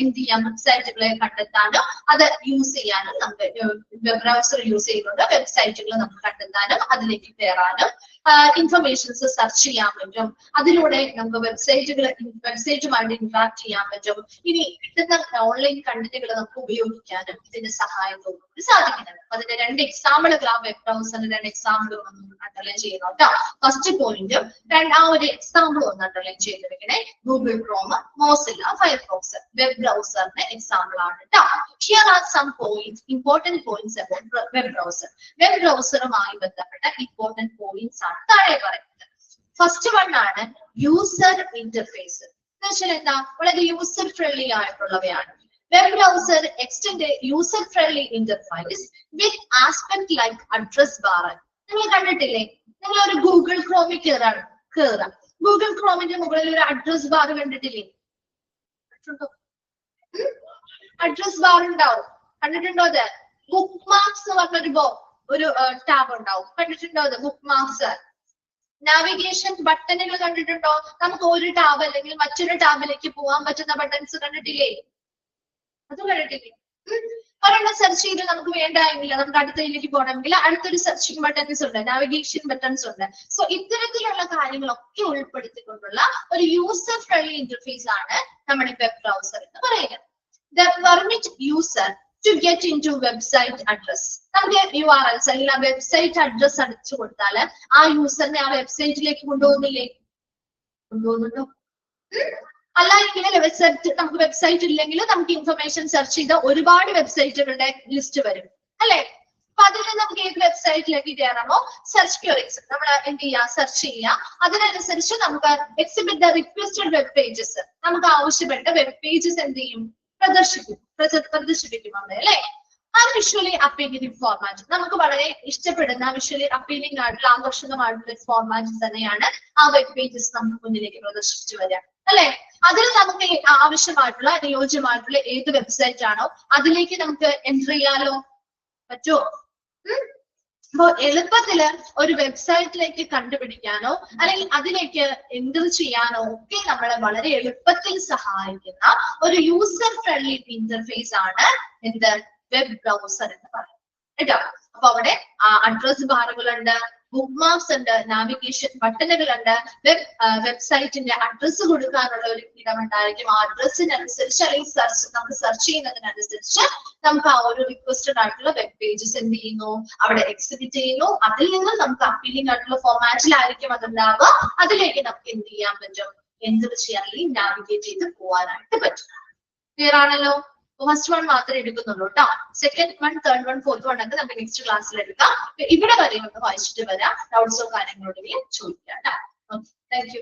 എന്ത് ചെയ്യാം? വെബ്സൈറ്റുകളെ കണ്ടെത്താനും അത് യൂസ് ചെയ്യാനും നമുക്ക് വെബ് ബ്രൗസർ യൂസ് ചെയ്തുകൊണ്ട് വെബ്സൈറ്റുകൾ നമുക്ക് കണ്ടെത്താനും അതിലേക്ക് കയറാനും ഇൻഫർമേഷൻസ് സെർച്ച് ചെയ്യാൻ പറ്റും. അതിലൂടെ നമുക്ക് വെബ്സൈറ്റുമായിട്ട് ഇന്ററാക്ട് ചെയ്യാൻ പറ്റും. ഇനി കിട്ടുന്ന ഓൺലൈൻ കണ്ടന്റുകൾ നമുക്ക് ഉപയോഗിക്കാനും ഇതിന്റെ സഹായത്തോടുകൂടി സാധിക്കുന്നുണ്ട്. അതിന്റെ രണ്ട് എക്സാമ്പിൾ ഇവിടെ വെബ് ബ്രൗസറിന്റെ രണ്ട് എക്സാമ്പിൾ അണ്ടർലൈൻ ചെയ്യുന്നു കേട്ടോ. ഫസ്റ്റ് പോയിന്റും ആ ഒരു എക്സാമ്പിൾ ഒന്ന് അണ്ടർലൈൻ ചെയ്തിരിക്കണേ. Google Chrome, Mozilla Firefox web ബ്രൗസറിന്റെ എക്സാമ്പിൾ ആണ് കേട്ടോ. Here are some points, important points about web browser. Web ബ്രൗസറുമായി ബന്ധപ്പെട്ട ഇമ്പോർട്ടന്റ് പോയിന്റ്സ് ആണ് താഴെ പറയുന്നത്. ഫസ്റ്റ് വൺ ആണ് യൂസർ ഇന്റർഫേസ്. എന്ന് വെച്ചാൽ എന്താ, വളരെ യൂസർ ഫ്രണ്ട്ലി ആയിട്ടുള്ളവയാണ്. Web browser extend a user-friendly interface with aspect like address bar. നിങ്ങൾ കണ്ടിട്ടില്ലേ? നിങ്ങൾ ഒരു ഗൂഗിൾ ക്രോമിൽ കയറാം, ഗൂഗിൾ ക്രോമിന്റെ മുകളിൽ ഒരു അഡ്രസ് ബാർ കണ്ടിട്ടില്ലേ? അഡ്രസ് ബാർ ഉണ്ടാവും, കണ്ടിട്ടുണ്ടോ? അത് ബുക്ക് മാർക്സ് എന്ന് പറഞ്ഞൊരു ടാബ് ഉണ്ടാവും, കണ്ടിട്ടുണ്ടോ? അത് ബുക്ക് മാർക്സ്. നാവിഗേഷൻ ബട്ടണുകൾ കണ്ടിട്ടുണ്ടോ? നമുക്ക് ഒരു ടാബ് അല്ലെങ്കിൽ മറ്റൊരു ടാബിലേക്ക് പോകാൻ പറ്റുന്ന ബട്ടൺസ് കണ്ടിട്ടില്ലേ? അത് കണ്ടിട്ടില്ലേ? ഒരെണ്ണം സെർച്ച് ചെയ്ത് നമുക്ക് വേണ്ടായെങ്കിൽ നമുക്ക് അടുത്തതിലേക്ക് പോകണമെങ്കിൽ അടുത്തൊരു സെർച്ചിങ് ബട്ടൺസ് ഉണ്ട്, നാവിഗേഷൻ ബട്ടൺസ് ഉണ്ട്. സോ ഇത്തരത്തിലുള്ള കാര്യങ്ങളൊക്കെ ഉൾപ്പെടുത്തിക്കൊണ്ടുള്ള ഒരു യൂസർ ഫ്രണ്ട്ലി ഇന്റർഫേസ് ആണ് നമ്മുടെ വെബ് ബ്രൗസർ എന്ന് പറയുന്നത്. The permit user to get into website address. നമുക്ക് URLs അല്ലെങ്കിൽ വെബ്സൈറ്റ് അഡ്രസ് അടിച്ചു കൊടുത്താൽ ആ യൂസറിനെ ആ വെബ്സൈറ്റിലേക്ക് കൊണ്ടുപോകുന്നില്ലേ? കൊണ്ടുപോകുന്നുണ്ടോ? അല്ല എങ്കിൽ വെബ്സൈറ്റ്, നമുക്ക് വെബ്സൈറ്റ് ഇല്ലെങ്കിൽ നമുക്ക് ഇൻഫർമേഷൻ സെർച്ച് ചെയ്ത ഒരുപാട് വെബ്സൈറ്റുകളുടെ ലിസ്റ്റ് വരും അല്ലെ? അപ്പൊ അതിൽ നമുക്ക് ഏത് വെബ്സൈറ്റിലേക്ക് കയറാമോ സെർച്ച് ക്വയറീസ് നമ്മൾ എന്ത് ചെയ്യുക, സെർച്ച് ചെയ്യുക. അതിനനുസരിച്ച് നമുക്ക് exhibit the requested web pages, നമുക്ക് ആവശ്യപ്പെട്ട വെബ് പേജസ് എന്ത് ചെയ്യും, പ്രദർശിപ്പിക്കും അവിടെ അല്ലെ? ആ വിഷ്വലി അപ്പീലിംഗ് ഫോർമാറ്റ്, നമുക്ക് വളരെ ഇഷ്ടപ്പെടുന്ന വിഷ്വലി അപ്പീലിംഗ് ആയിട്ടുള്ള ആകർഷകമായിട്ടുള്ള ഫോർമാറ്റ് തന്നെയാണ് ആ വെബ് പേജസ് നമുക്ക് മുന്നിലേക്ക് പ്രദർശിപ്പിച്ചു വരിക അല്ലെ? അതിൽ നമുക്ക് ആവശ്യമായിട്ടുള്ള അനുയോജ്യമായിട്ടുള്ള ഏത് വെബ്സൈറ്റ് ആണോ അതിലേക്ക് നമുക്ക് എൻറ്റർ ചെയ്യാലോ, പറ്റുമോ? അപ്പോ എളുപ്പത്തില് ഒരു വെബ്സൈറ്റിലേക്ക് കണ്ടുപിടിക്കാനോ അല്ലെങ്കിൽ അതിലേക്ക് എൻറ്റർ ചെയ്യാനോ ഒക്കെ നമ്മളെ വളരെ എളുപ്പത്തിൽ സഹായിക്കുന്ന ഒരു യൂസർ ഫ്രണ്ട്ലി ഇന്റർഫേസ് ആണ് എന്ത്, വെബ് ബ്രൗസർ എന്ന് പറയുന്നത് കേട്ടോ. അപ്പൊ അവിടെ അഡ്രസ് ബാറുകളുണ്ട്, ബുക്ക് മാർക്സ് ഉണ്ട്, നാവിഗേഷൻ ബട്ടണുകളുണ്ട്, വെബ്സൈറ്റിന്റെ അഡ്രസ് കൊടുക്കാനുള്ള ഒരു ഇടമുണ്ടായിരിക്കും. ആ അഡ്രസ്സിനനുസരിച്ച് അല്ലെങ്കിൽ നമ്മൾ സെർച്ച് ചെയ്യുന്നതിനനുസരിച്ച് നമുക്ക് ആ ഒരു റിക്വസ്റ്റഡ് ആയിട്ടുള്ള വെബ് പേജസ് എന്ത് ചെയ്യുന്നു, അവിടെ എക്സിബിറ്റ് ചെയ്യുന്നു. അതിൽ നിന്ന് നമുക്ക് അപ്പീലിംഗ് ആയിട്ടുള്ള ഫോർമാറ്റിലായിരിക്കും അതുണ്ടാവുക. അതിലേക്ക് നമുക്ക് എന്ത് ചെയ്യാൻ പറ്റും, എൻറ്റർ ചെയ്യാൻ അല്ലെങ്കിൽ നാവിഗേറ്റ് ചെയ്ത് പോകാനായിട്ട് പറ്റും. ക്ലിയർ ആണല്ലോ? ഫസ്റ്റ് വൺ മാത്രമേ എടുക്കുന്നുള്ളൂ കേട്ടോ. Second one, third one, fourth one ഒക്കെ നമുക്ക് നെക്സ്റ്റ് ക്ലാസ്സിൽ എടുക്കാം. ഇവിടെ വരെ ഒന്ന് വായിച്ചിട്ട് വരാം, ഡൗട്ട്സോ കാര്യങ്ങളോടെങ്കിലും ചോദിക്കാം കേട്ടോ. Thank you.